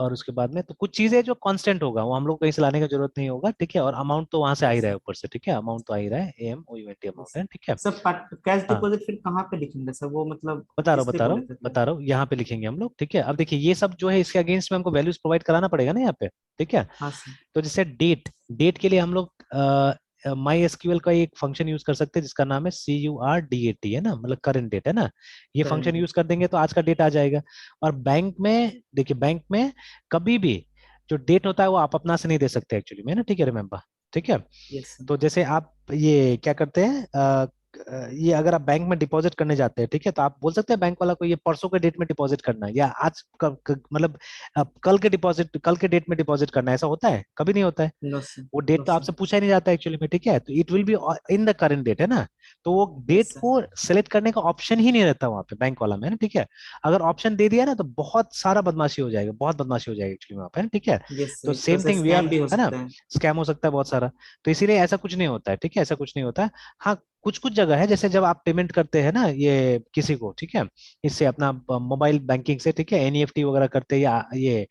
और उसके बाद में तो कुछ चीजें जो कांस्टेंट होगा वो हम लोग कहीं से लाने का जरूरत नहीं होगा, ठीक है। और अमाउंट तो वहां से आ ही यस रहा है सर। ऊपर से, ठीक है, अमाउंट तो आ ही रहा है, AMOUNT यस अमाउंट सर। है, ठीक है। सर कैश हाँ, डिपॉजिट फिर कहाँ पे लिखेंगे सर? वो मतलब बता रहा हूँ किस लिए बता रहा बोले हूँ थे क्या? बता रहा हूँ, यहाँ पे लिखेंगे हम लोग, ठीक है। अब देखिए ये सब जो है इसके अगेंस्ट में हमको वैल्यूज प्रोवाइड कराना पड़ेगा ना यहाँ पे, ठीक है। हाँ सर। तो जैसे डेट, डेट के लिए हम लोग माई एसक्यूएल का एक फंक्शन यूज कर सकते हैं जिसका नाम है CURDAT, है ना, मतलब करंट डेट, है ना। ये करंट फंक्शन डेट। यूज कर देंगे तो आज का डेट आ जाएगा। और बैंक में देखिए, बैंक में कभी भी जो डेट होता है वो आप अपना से नहीं दे सकते एक्चुअली में, है ना, ठीक है, रिमेम्बर, ठीक है। Yes sir. तो जैसे आप ये क्या करते हैं, ये अगर आप बैंक में डिपॉजिट करने जाते हैं, ठीक है, तो आप बोल सकते हैं बैंक वाला को ये परसों के डेट में डिपॉजिट करना है, या आज मतलब कल के डिपॉजिट, कल के डेट में डिपॉजिट करना है, ऐसा होता है? कभी नहीं होता है। No sir. वो डेट नो तो सर। आपसे पूछा ही नहीं जाता एक्चुअली में, ठीक है। तो it will be in the current date, है ना। तो वो यस डेट सर। को सेलेक्ट करने का ऑप्शन ही नहीं रहता वहां पे बैंक वाला में, है ना, ठीक है। अगर ऑप्शन दे दिया ना तो बहुत सारा बदमाशी हो जाएगा, बहुत बदमाशी हो जाएगी एक्चुअली वहां पे, है ना, ठीक है। यस तो सर, एक तरह सेम से थिंग वी आर, स्कैम भी हो है ना, सकता है। स्कैम हो सकता है बहुत सारा। तो इसीलिए ऐसा कुछ नहीं होता है, ठीक है, ऐसा कुछ नहीं होता है। हाँ, कुछ कुछ जगह है, जैसे जब आप पेमेंट करते हैं ना ये किसी को, ठीक है, इससे अपना मोबाइल बैंकिंग से, ठीक है, NEFT वगैरह करते हैं, या ये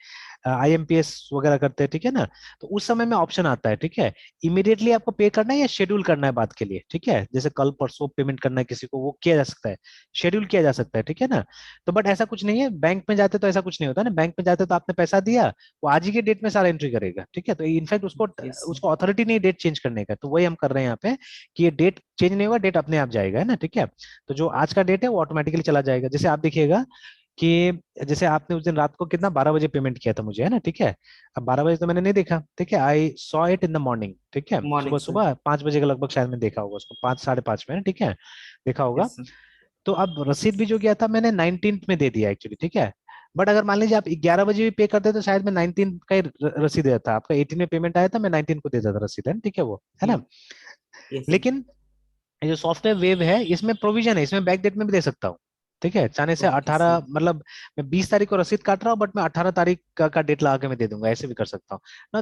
IMPS वगैरह करते हैं, ठीक है ना। तो उस समय में ऑप्शन आता है, ठीक है, इमीडिएटली आपको पे करना है या शेड्यूल करना है बात के लिए, ठीक है। जैसे कल परसों पेमेंट करना है किसी को, वो किया जा सकता है, शेड्यूल किया जा सकता है, ठीक है ना। तो बट ऐसा कुछ नहीं है, बैंक में जाते तो ऐसा कुछ नहीं होता ना। बैंक में जाते तो आपने पैसा दिया, वो आज ही के डेट में सारा एंट्री करेगा, ठीक है। तो इनफैक्ट उसको यस सर। उसको अथॉरिटी नहीं डेट चेंज करने का, तो वही हम कर रहे हैं यहाँ पे कि ये डेट चेंज नहीं होगा, डेट अपने आप जाएगा, है ना, ठीक है। तो जो आज का डेट है वो ऑटोमेटिकली चला जाएगा। जैसे आप देखिएगा कि जैसे आपने उस दिन रात को कितना 12 बजे पेमेंट किया था मुझे, है ना, ठीक है। अब 12 बजे तो मैंने नहीं देखा, ठीक है, I saw it in the morning, ठीक है, मॉर्निंग सुबह सर। सुबह 5 बजे के लगभग शायद मैंने देखा होगा उसको, 5 साढ़े 5 में, ठीक है, देखा होगा। Yes sir. तो अब रसीद भी जो गया था मैंने 19th में दे दिया एक्चुअली, ठीक है। बट अगर मान लीजिए आप 11 बजे भी पे करते तो शायद मैं 19 का ही रसीद देता था। आपका 18 में पेमेंट आया था, मैं 19 को देता था रसीद, है ना, ठीक है, वो है ना। Yes sir. लेकिन ये जो सॉफ्टवेयर वेव है इसमें प्रोविजन है, इसमें बैक डेट में भी दे सकता हूँ, ठीक है। चाहने से ओके 18, सर। मतलब मैं 20 तारीख को रसीद काट रहा हूँ बट मैं 18 तारीख का डेट लगा के मैं दे दूंगा, ऐसे भी कर सकता हूँ ना।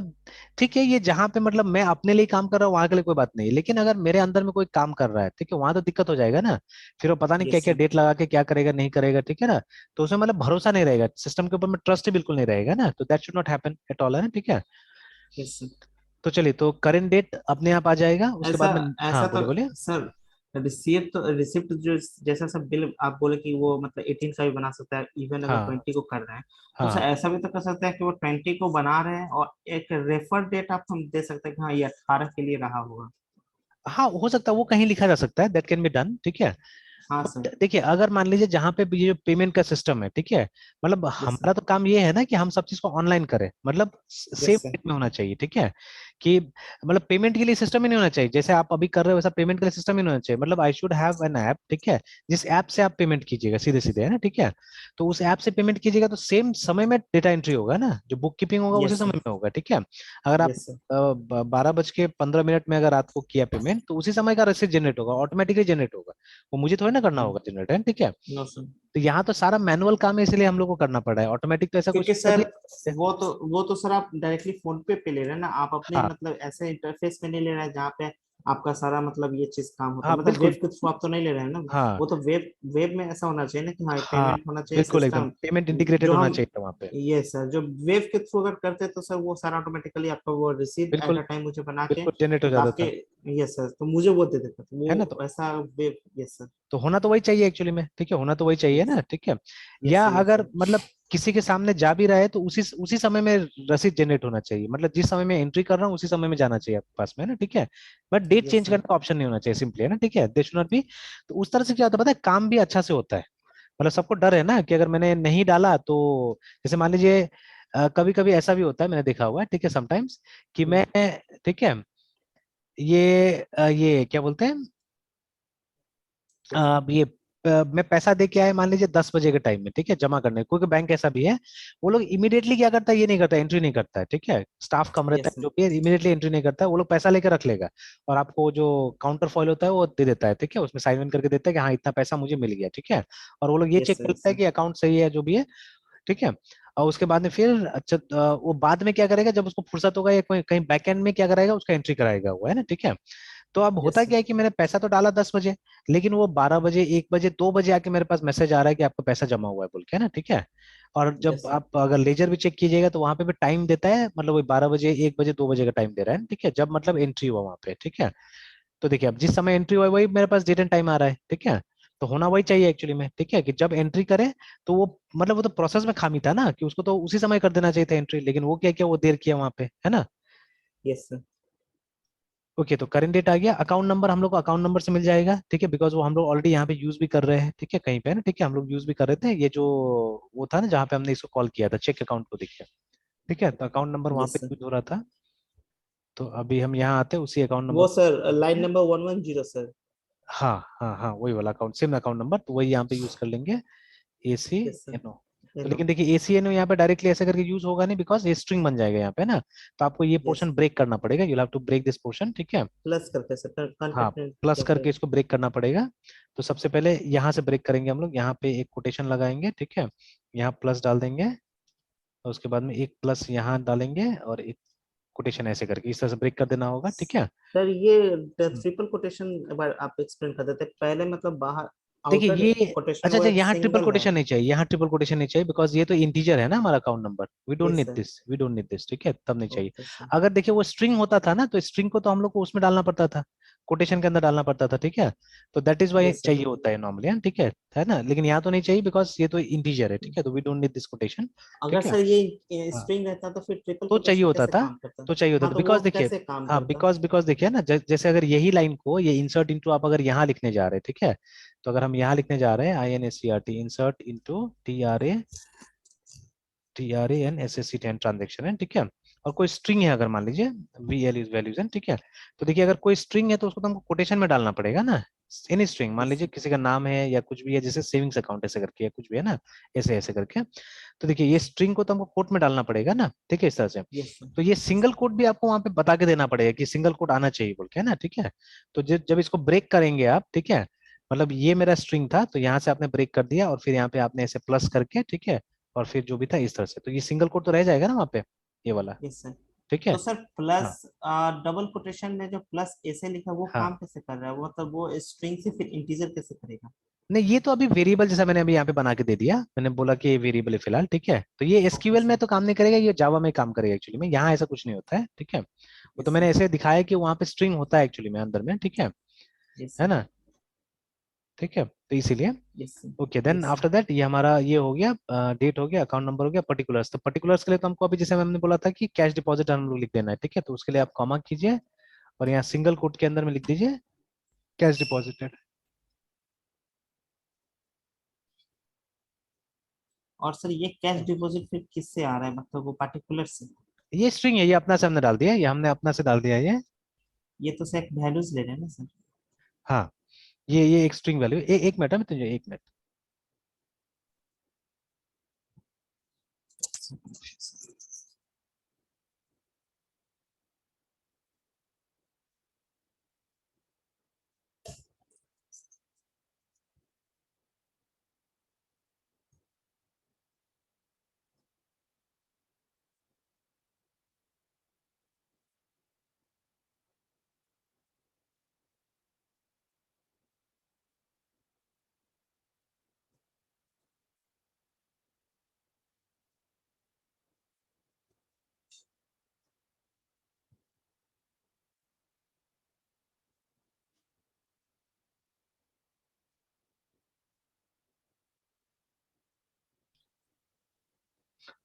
ठीक है, ये जहां पे मतलब मैं अपने लिए काम कर रहा हूँ वहां के लिए कोई बात नहीं है, लेकिन अगर मेरे अंदर में कोई काम कर रहा है, ठीक है, वहां तो दिक्कत हो जाएगा ना। फिर वो पता नहीं क्या यस क्या सर। डेट लगा के क्या करेगा नहीं करेगा, ठीक है ना। तो उसमें मतलब भरोसा नहीं रहेगा, सिस्टम के ऊपर में ट्रस्ट ही बिल्कुल नहीं रहेगा ना, तो that should not happen at all, है ना, ठीक है। Yes sir. तो चलिए, तो करेंट डेट अपने आप आ जाएगा, उसके ऐसा बाद में ऐसा हाँ तो बोले बोले। सर, रिसिप्ट जो जैसा सब बिल आप बोले कि वो मतलब 18 का भी बना सकता है इवन अगर हाँ 20 को कर रहे हैं, तो सर हाँ ऐसा भी तो कर सकता है कि वो 20 को बना रहे हैं और एक रेफर डेट आप हम दे सकते हैं कि हाँ ये 18 के लिए रहा होगा। हाँ, हो सकता है, वो कहीं लिखा जा सकता है, दैट कैन बी डन, ठीक है। हाँ बट सर। देखिए अगर मान लीजिए जहां पे भी ये जो पेमेंट का सिस्टम है, ठीक है, मतलब यस सर। हमारा तो काम ये है ना कि हम सब चीज को ऑनलाइन करें, मतलब सेम यस सर। डेट में होना चाहिए, ठीक है। कि मतलब पेमेंट के लिए सिस्टम ही नहीं होना चाहिए, जैसे आप अभी कर रहे हो वैसा पेमेंट के लिए सिस्टम ही नहीं होना चाहिए। मतलब I should have an app, ठीक है, जिस ऐप से आप पेमेंट कीजिएगा सीधे सीधे, है ना, ठीक है। तो उस ऐप से पेमेंट कीजिएगा तो सेम समय में डेटा एंट्री होगा ना, जो बुक कीपिंग होगा उसी यस समय सर। में होगा, ठीक है। अगर आप यस सर। 12:15 में अगर रात को किया पेमेंट तो उसी समय का रसीद जनरेट होगा, ऑटोमेटिकली जनरेट होगा, वो मुझे थोड़ा थोड़ी ना करना होगा जनरेट, है ठीक है। नो सर, तो यहाँ तो सारा मैनुअल काम है, इसलिए हम लोग को करना पड़ रहा है। ऑटोमेटिक तो ऐसा कुछ क्योंकि कर सर लिया। वो तो सर आप डायरेक्टली फोन पे ले रहे हैं ना, आप अपने हाँ मतलब ऐसे इंटरफेस में नहीं ले रहे हैं जहाँ पे आपका सारा मतलब ये चीज काम होता हाँ है, मतलब बिल्कुल। वेब के थ्रू आप तो नहीं ले रहे हैं ना। हाँ वो तो वेब वेब में ऐसा होना चाहिए ना कि हाँ हाँ पेमेंट होना चाहिए बिल्कुल, एकदम सिस्टम। पेमेंट इंटीग्रेटेड जो होना हम चाहिए था वहाँ पे। ये सर जो वेब के थ्रू अगर करते तो सर वो सारा ऑटोमेटिकली आपका वो रिसीव एट बिल्कुल अ टाइम मुझे बना के बिल्कुल जनरेट हो जाता आपके, था, ये सर तो मुझे वो दे देता, तो है ना। वो ऐसा वेब, यस सर। तो होना तो वही चाहिए एक्चुअली में, ठीक है, होना तो वही चाहिए यस ना, ठीक है। यस या सर, यस अगर सर। मतलब किसी के सामने जा भी रहा है तो उसी उसी समय में रसीद जनरेट होना चाहिए, मतलब जिस समय में एंट्री कर रहा हूँ उसी समय में जाना चाहिए आपके पास में, है ना, ठीक है। But date yes change sir. करने का ऑप्शन नहीं होना चाहिए, सिंपली, है ना, ठीक है, दे शुड नॉट बी। तो उस तरह से क्या होता है पता है, काम भी अच्छा से होता है। मतलब सबको डर है ना कि अगर मैंने नहीं डाला तो, जैसे मान लीजिए कभी कभी ऐसा भी होता है, मैंने देखा हुआ है, ठीक है, समटाइम्स कि मैं, ठीक है, ये क्या बोलते हैं, ये मैं पैसा दे के आया मान लीजिए 10 बजे के टाइम में, ठीक है, जमा करने, कोई बैंक ऐसा भी है, वो लोग इमीडिएटली क्या करता है, ये नहीं करता, एंट्री नहीं करता है, ठीक है, स्टाफ कम रहता यस है सर। जो भी है, इमीडिएटली एंट्री नहीं करता है, वो लोग पैसा लेकर रख लेगा और आपको जो काउंटर फॉइल होता है वो दे देता है, ठीक है, उसमें साइन इन करके देता है कि हाँ इतना पैसा मुझे मिल गया, ठीक है। और वो लोग ये यस चेक सर। यस करता है सर। कि अकाउंट सही है जो भी है, ठीक है। और उसके बाद में फिर अच्छा वो बाद में क्या करेगा, जब उसको फुर्सत होगा या कोई कहीं बैकएंड में क्या कराएगा, उसका एंट्री कराएगा वो, है ना, ठीक है। तो अब यस होता सर। क्या है कि मैंने पैसा तो डाला 10 बजे, लेकिन वो 12 बजे, 1 बजे, 2 बजे आके मेरे पास मैसेज आ रहा है कि आपका पैसा जमा हुआ है बोल के, है ना, ठीक है। और जब यस सर। आप अगर लेजर भी चेक कीजिएगा तो वहां पे भी टाइम देता है, मतलब वही 12 बजे, 1 बजे, 2 बजे का टाइम दे रहा है, ठीक है, जब मतलब एंट्री हुआ वहां पे, ठीक है। तो देखिए अब जिस समय एंट्री हुआ है वही मेरे पास डेट एंड टाइम आ रहा है, ठीक है। तो होना वही चाहिए एक्चुअली में, ठीक है, कि जब एंट्री करे तो वो मतलब वो तो प्रोसेस में खामी था ना कि उसको तो उसी समय कर देना चाहिए था एंट्री, लेकिन वो क्या किया, वो देर किया वहां पे, है ना। Yes sir. ओके, तो करेंट डेट आ गया, अकाउंट नंबर हम लोग को अकाउंट नंबर से मिल जाएगा, ठीक है, बिकॉज वो हम लोग ऑलरेडी यहाँ पे यूज भी कर रहे हैं, ठीक है, कहीं पे ना, ठीक है, हम लोग यूज भी कर रहे थे, ये जो वो था ना जहाँ पे हमने इसको कॉल किया था, चेक अकाउंट को देखिए, ठीक है, तो अकाउंट नंबर वहाँ यस पे सर। यूज हो रहा था। तो अभी हम यहाँ आते हैं उसी अकाउंट नंबर वो को सर use लाइन करते हैं। Number 110 sir. हाँ हाँ हाँ, वही वाला अकाउंट, सेम अकाउंट नंबर, तो वही यहाँ पे यूज कर लेंगे, A C yes sir. N O. You तो नो। लेकिन देखिए ए सी एन ओ यहाँ पे डायरेक्टली ऐसे करके यूज होगा नहीं, बिकॉज ये स्ट्रिंग बन जाएगा यहाँ पे ना, तो आपको ये यस पोर्शन ब्रेक करना पड़ेगा, you have to break this portion, ठीक है। प्लस करके सर हाँ, कंटेंट प्लस करके। करके इसको ब्रेक करना पड़ेगा। तो सबसे पहले यहाँ से ब्रेक करेंगे हम लोग, यहाँ पे एक कोटेशन लगाएंगे, ठीक है, यहाँ प्लस डाल देंगे, और उसके बाद में एक प्लस यहाँ डालेंगे और एक कोटेशन ऐसे करके इस तरह से ब्रेक कर देना होगा, ठीक है। सर ये हम्म। ट्रिपल कोटेशन एक बार आप एक्सप्लेन कर देते, पहले मतलब बाहर देखिए आउटर ये, कोटेशन अच्छा वो अच्छा, एक यहाँ ट्रिपल सिंगल है। कोटेशन नहीं चाहिए, यहाँ ट्रिपल कोटेशन नहीं चाहिए, बिकॉज ये तो इंटीजर है ना हमारा account number, we don't yes need sir. This, we don't need this, ठीक है, तब नहीं चाहिए। Okay sir. अगर देखिए वो स्ट्रिंग होता था ना, तो स्ट्रिंग को तो हम लोग को उसमें डालना पड़ता था, कोटेशन के अंदर डालना पड़ता था, ठीक है। तो that is why yes sir. चाहिए होता है नॉर्मली, ठीक है ना, लेकिन यहाँ तो नहीं चाहिए बिकॉज ये तो इंटीजर है, ठीक है, तो we don't need this quotation, अगर ठीक है। सर ये हाँ, स्ट्रिंग रहता तो फिर ट्रिपल तो चाहिए कोटेशन होता कैसे था, काम करता? तो चाहिए होता हाँ था, तो वो बिकॉज देखिए, कैसे काम हाँ करता? बिकॉज देखिए ना, जैसे अगर यही लाइन को ये इंसर्ट इनटू आप अगर यहाँ लिखने जा रहे हैं, ठीक है, तो अगर हम यहाँ लिखने जा रहे हैं I N S C R T, insert into TRANSAC10 transaction है, ठीक है, और कोई स्ट्रिंग है अगर मान लीजिए VL इज वैल्यूज है, ठीक है। तो देखिए अगर कोई स्ट्रिंग है तो उसको तो हमको कोटेशन में डालना पड़ेगा ना, एनी स्ट्रिंग, मान यस लीजिए सर। किसी का नाम है या कुछ भी है, जैसे सेविंग्स अकाउंट ऐसे करके या कुछ भी है ना, ऐसे ऐसे करके। तो देखिए ये स्ट्रिंग को तो हमको कोट में डालना पड़ेगा ना, ठीक है, इस तरह से। Yes sir. तो ये यस सिंगल कोड भी आपको वहां पे बता के देना पड़ेगा कि सिंगल कोड आना चाहिए बोल के, है ना, ठीक है। तो जब इसको ब्रेक करेंगे आप, ठीक है, मतलब ये मेरा स्ट्रिंग था तो यहाँ से आपने ब्रेक कर दिया और फिर यहाँ पे आपने ऐसे प्लस करके, ठीक है, और फिर जो भी था इस तरह से, तो ये सिंगल कोड तो रह जाएगा ना वहाँ पे, ये वाला, यस सर। ठीक तो है। सर हाँ प्लस डबल कोटेशन में जो प्लस ऐसे लिखा वो हाँ, काम कैसे कर रहा है, वो मतलब वो स्ट्रिंग से फिर इंटीजर कैसे करेगा? नहीं ये तो अभी वेरिएबल जैसा मैंने अभी यहाँ पे बना के दे दिया, मैंने बोला कि ये वेरिएबल है फिलहाल, ठीक है, तो ये ओके एसक्यूएल में सर। तो काम नहीं करेगा, ये जावा में काम करेगा एक्चुअली में, यहाँ ऐसा कुछ नहीं होता है, ठीक है। वो तो यस सर। मैंने ऐसे दिखाया कि वहाँ पे स्ट्रिंग होता है एक्चुअली में अंदर में, ठीक यस है सर। ना, ठीक है, तो इसीलिए। Yes sir. Okay, then yes sir. After that ये हमारा ये हो गया, डेट हो गया, अकाउंट नंबर हो गया, पर्टिकुलर्स, तो पर्टिकुलर्स के लिए तो हमको अभी जैसे हमने बोला था कि कैश डिपॉजिट हम लोग लिख देना है, ठीक है, तो उसके लिए आप कॉमा कीजिए और यहाँ सिंगल कोट के अंदर में लिख दीजिए कैश डिपॉजिटेड। और सर ये कैश डिपॉजिट फिर किससे आ रहा है, मतलब वो पार्टिकुलर से? ये स्ट्रिंग है, ये अपना से हमने डाल दिया, ये हमने अपना से डाल दिया ये। ये तो सर वैल्यूज ले रहे हैं ना सर? हाँ, ये एक स्ट्रिंग वैल्यू, एक मिनट है, मैं तुझे एक मिनट।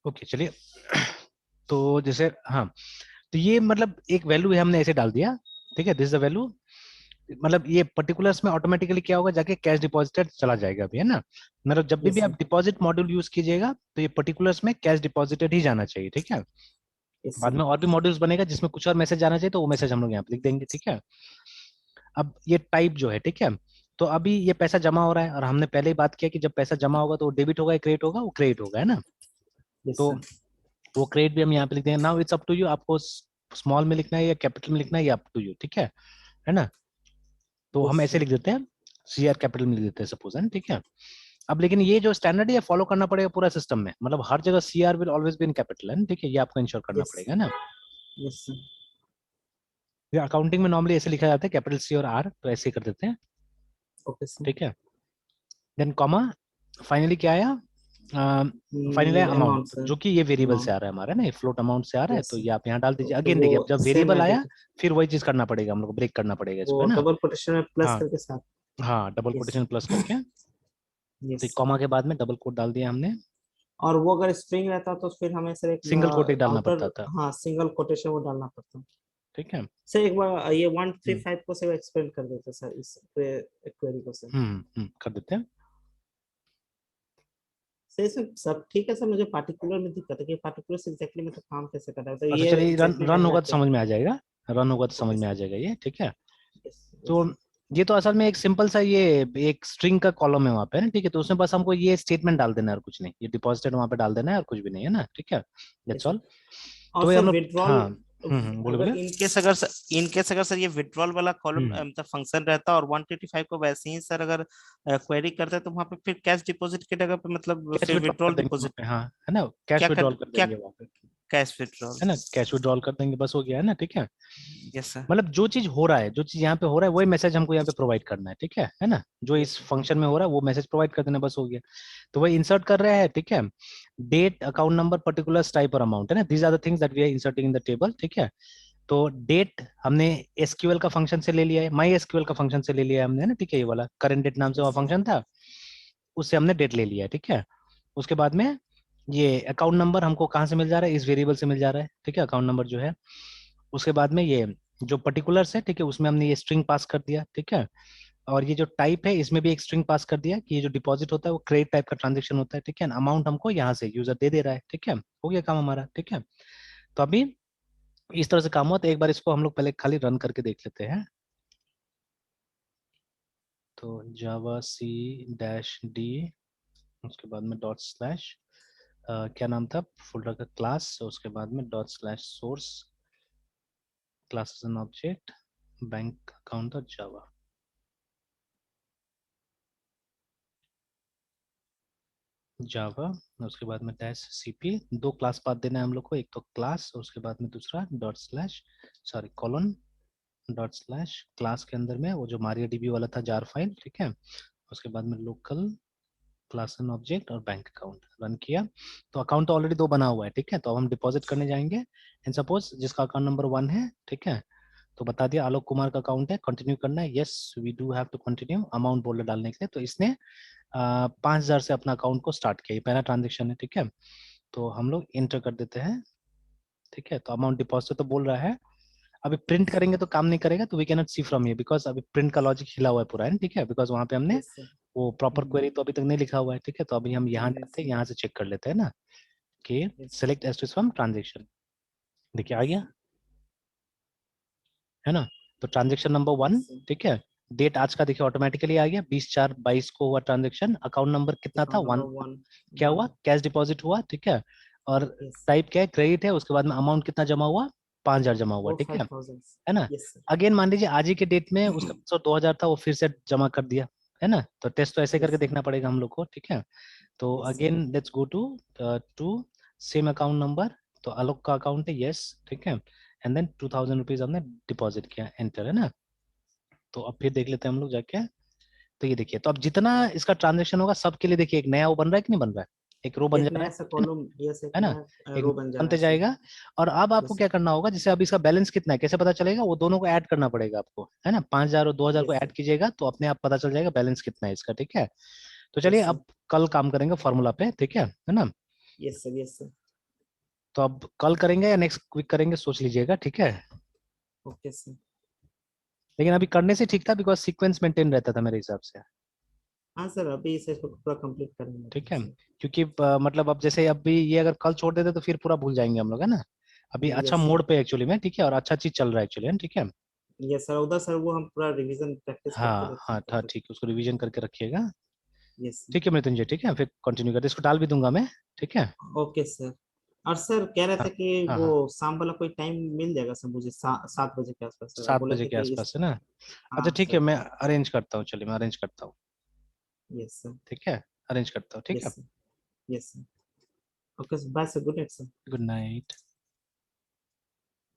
ओके चलिए। तो जैसे हाँ, तो ये मतलब एक वैल्यू है हमने ऐसे डाल दिया, ठीक है, दिस इज द वैल्यू। मतलब ये पर्टिकुलर्स में ऑटोमेटिकली क्या होगा, जाके कैश डिपॉजिटेड चला जाएगा अभी, है ना। मतलब जब भी यस आप सर। डिपॉजिट मॉड्यूल यूज कीजिएगा तो ये पर्टिकुलर्स में कैश डिपॉजिटेड ही जाना चाहिए, ठीक है। यस बाद सर। में और भी मॉड्यूल्स बनेगा जिसमें कुछ और मैसेज आना चाहिए, तो वो मैसेज हम लोग यहाँ पे लिख देंगे, ठीक है। अब ये टाइप जो है, ठीक है, तो अभी ये पैसा जमा हो रहा है और हमने पहले ही बात किया कि जब पैसा जमा होगा तो वो डेबिट होगा या क्रेडिट होगा, वो क्रेडिट होगा, है ना। यस तो सर। वो क्रेडिट भी हम यहाँ पे लिख देंगे। Now it's up to you, आपको स्मॉल में लिखना है या कैपिटल में लिखना है, ये अप टू यू, ठीक है ना। तो यस हम ऐसे सर। लिख देते हैं, सी आर कैपिटल में लिख देते हैं सपोज, है, ठीक है। अब लेकिन ये जो स्टैंडर्ड है फॉलो करना पड़ेगा पूरा सिस्टम में, मतलब हर जगह C R will always be in capital, है ना, ठीक है, ये आपको इंश्योर करना यस। पड़ेगा, है ना। Yes sir. ये अकाउंटिंग में नॉर्मली ऐसे लिखा जाता है, कैपिटल सी और आर, तो ऐसे ही कर देते हैं, ओके सर। ठीक है। देन कॉमा, फाइनली क्या आया, फाइनल है अमाउंट, अमाउंट सर। जो कि ये वेरिएबल से अमाउंट। आ रहा है हमारा ना, फ्लोट अमाउंट से आ रहा है, यस तो सर। ये आप यहाँ डाल दीजिए। तो अगेन वो देखिए, अब जब सेम वेरिएबल आया एडिट। फिर वही चीज करना पड़ेगा हम लोग को, ब्रेक करना पड़ेगा इसको, वो है ना। डबल कोटेशन में प्लस हाँ करके साथ। हाँ, डबल यस। कोटेशन प्लस करके, यस तो सर। कॉमा के बाद में डबल कोट डाल दिया हमने। और वो अगर स्ट्रिंग रहता तो फिर हमें सर एक सिंगल कोट एक डालना आउटर, पड़ता था, हाँ सिंगल कोटेशन वो डालना पड़ता। ठीक है। सर एक बार ये 135 को से एक्सपेंड कर देते सर इस क्वेरी को सर। कर देते हैं। सही सर, सब ठीक है सर। मुझे पार्टिकुलर में दिक्कत है कि पार्टिकुलर से एग्जैक्टली मतलब काम कैसे करना है, तो अच्छा ये चलिए, रन एग्जैक्टली रन मैंने होगा तो आपको। समझ में आ जाएगा, रन होगा तो समझ ओके में आ सर। जाएगा ये, ठीक है। यस। तो यस। ये तो असल में एक सिंपल सा ये एक स्ट्रिंग का कॉलम है वहाँ पे ना, ठीक है, तो उसमें बस हमको ये स्टेटमेंट डाल देना है और कुछ नहीं, ये डिपॉजिटेड वहाँ पे डाल देना है और कुछ भी नहीं, है ना, ठीक है, दैट्स सर। ऑल। और तो ये सर हम लोग, विड्रॉल, हाँ, बोले अगर बोले। इन केस अगर सर ये विड्रॉल वाला कॉलम हम्म मतलब फंक्शन रहता और 185 को वैसे ही सर अगर क्वेरी करते हैं तो वहां पे फिर कैश डिपॉजिट की जगह पे मतलब कैश फिर विड्रॉल कर विड्रॉल देंगे वहाँ डिपॉजिट पे, हाँ, है ना, कैश विड्रॉल कर क्या देंगे वहाँ पे, कैश विड्रॉल। है ना, कैश विड्रॉल कर देंगे, बस हो गया, है ना, ठीक है। Yes sir. मतलब जो चीज हो रहा है, जो चीज यहाँ पे हो रहा है वही मैसेज हमको यहाँ पे प्रोवाइड करना है, ठीक है ना, जो इस फंक्शन में हो रहा है वो मैसेज प्रोवाइड कर देना, बस हो गया। तो वही इंसर्ट कर रहे हैं, ठीक है, date, account number, particular type और अमाउंट, है ना, these are the things that we are inserting in the table, ठीक है। तो डेट हमने एसक्यूएल का फंक्शन से ले लिया है, माई एसक्यूएल का फंक्शन से ले लिया है हमने, है ना, ठीक है, ये वाला करंट डेट नाम से वहाँ फंक्शन था, उससे हमने डेट ले लिया है, ठीक है। उसके बाद में ये अकाउंट नंबर हमको कहाँ से मिल जा रहा है, इस वेरिएबल से मिल जा रहा है, ठीक है, अकाउंट नंबर जो है। उसके बाद में ये जो पर्टिकुलर्स है, ठीक है, उसमें हमने ये स्ट्रिंग पास कर दिया, ठीक है। और ये जो टाइप है इसमें भी एक स्ट्रिंग पास कर दिया कि ये जो डिपॉजिट होता है वो क्रेडिट टाइप का ट्रांजेक्शन होता है, ठीक है। अमाउंट हमको यहाँ से यूजर दे दे रहा है, ठीक है, हो गया काम हमारा, ठीक है। तो अभी इस तरह से काम हुआ, तो एक बार इसको हम लोग पहले खाली रन करके देख लेते हैं। तो जावा सी डैश डी, उसके बाद में डॉट स्लैश, क्या नाम था फोल्डर का, क्लास, उसके बाद में dot slash source, classes and object, bank account dot Java, Java, उसके बाद में डैश सीपी, दो क्लास पाथ देना है हम लोग को, एक तो क्लास, उसके बाद में दूसरा dot slash, sorry colon, dot slash class के अंदर में वो जो मारिया डीबी वाला था जार फाइल, ठीक है। उसके बाद में लोकल क्लास एंड ऑब्जेक्ट और बैंक अकाउंट, रन किया। तो अकाउंट तो ऑलरेडी दो बना हुआ है, ठीक है, तो अब हम डिपॉजिट करने जाएंगे। एंड सपोज जिसका अकाउंट नंबर 1 है, ठीक है, तो बता दिया आलोक कुमार का अकाउंट है, कंटिन्यू करना है, yes we do have to continue, amount बोल डालने के लिए। तो इसने 5,000 से अपना अकाउंट को स्टार्ट किया, ये पहला ट्रांजेक्शन है, ठीक है। तो हम लोग इंटर कर देते हैं, ठीक है, तो अमाउंट डिपॉजिट तो बोल रहा है। अभी प्रिंट करेंगे तो काम नहीं करेगा, तो we can not see from ये, बिकॉज अभी प्रिंट का लॉजिक हिला हुआ है पूरा, है, ठीक है, बिकॉज वहां पे हमने यस सर। वो प्रॉपर क्वेरी तो अभी तक नहीं लिखा हुआ है, ठीक है। तो अभी हम यहाँ जाते हैं, यहाँ से चेक कर लेते हैं ना कि सेलेक्ट एस्ट्रिस फ्रॉम ट्रांजेक्शन, देखिए आ गया, है ना। तो ट्रांजेक्शन नंबर 1, ठीक है, डेट आज का देखिए ऑटोमेटिकली आ गया, 20/4/22 को हुआ ट्रांजेक्शन, अकाउंट नंबर कितना था, अकाउंट 1, नंबर 1। क्या हुआ, कैश डिपॉजिट हुआ, ठीक है। और यस। टाइप क्या है, क्रेडिट है, उसके बाद में अमाउंट कितना जमा हुआ, 5,000 जमा हुआ, वो ठीक $5,000। है ना। Yes sir. अगेन मान लीजिए आज ही के डेट में उसका 2,000 था, वो फिर से जमा कर दिया, है ना, तो टेस्ट तो ऐसे यस करके सर। देखना पड़ेगा हम लोग को, ठीक है। तो yes sir. Again let's go to to same account number, तो आलोक का अकाउंट है, यस, ठीक है। एंड देन 2,000 रुपीज हमने डिपॉजिट किया, एंटर, है ना। तो अब फिर देख लेते हैं हम लोग जाके। तो ये देखिए, तो अब जितना इसका ट्रांजेक्शन होगा सबके लिए देखिए एक नया वो बन रहा है कि नहीं बन रहा है, एक रो बन एक जा रहा नया सा है ना, कॉलम, यस एक है ना, नया एक रो बन जा रहा बनते है सर। जाएगा। और अब आपको यस क्या करना होगा, जैसे अब इसका बैलेंस कितना है कैसे पता चलेगा, वो दोनों को ऐड करना पड़ेगा आपको, है ना, 5,000 और 2,000 को यस ऐड सर। कीजिएगा तो अपने आप पता चल जाएगा बैलेंस कितना है इसका, ठीक है। तो चलिए यस सर। अब कल काम करेंगे फॉर्मूला पे, ठीक है ना। Yes sir, yes sir. तो अब कल करेंगे या नेक्स्ट वीक करेंगे, सोच लीजिएगा, ठीक है। Okay sir. लेकिन अभी करने से ठीक था, बिकॉज सीक्वेंस मेंटेन रहता था मेरे हिसाब से, हाँ सर, अभी इसे पूरा कंप्लीट करेंगे। ठीक है। क्योंकि मतलब अब जैसे अभी ये अगर कल छोड़ देते तो फिर पूरा भूल जाएंगे हम लोग, है ना। अभी अच्छा यस सर, मोड पे एक्चुअली में, ठीक है, और अच्छा चीज चल रहा है एक्चुअली, ठीक है। Yes sir. उधर सर वो हम पूरा रिवीजन प्रैक्टिस करते हाँ रहते हाँ हैं तो था, फिर। ठीक है, उसको रिवीजन करके रखिएगा। Yes sir. ठीक है मृत्युंजय, ठीक है, फिर कंटिन्यू करते, इसको डाल भी दूंगा मैं, ठीक है। Okay sir. और सर कह रहे हाँ थे कि हाँ वो हाँ, शाम वाला कोई टाइम मिल जाएगा सर मुझे 7 बजे के आसपास सर, आप 7 बोले बजे थे के कि इस। आसपास, है ना। अच्छा हाँ ठीक है, सर। मैं अरेंज करता हूँ, चलिए मैं अरेंज करता हूँ, यस सर। ठीक है, अरेंज करता हूँ, ठीक है। Yes sir. Yes sir. Okay sir, bye sir, good night sir. Good night.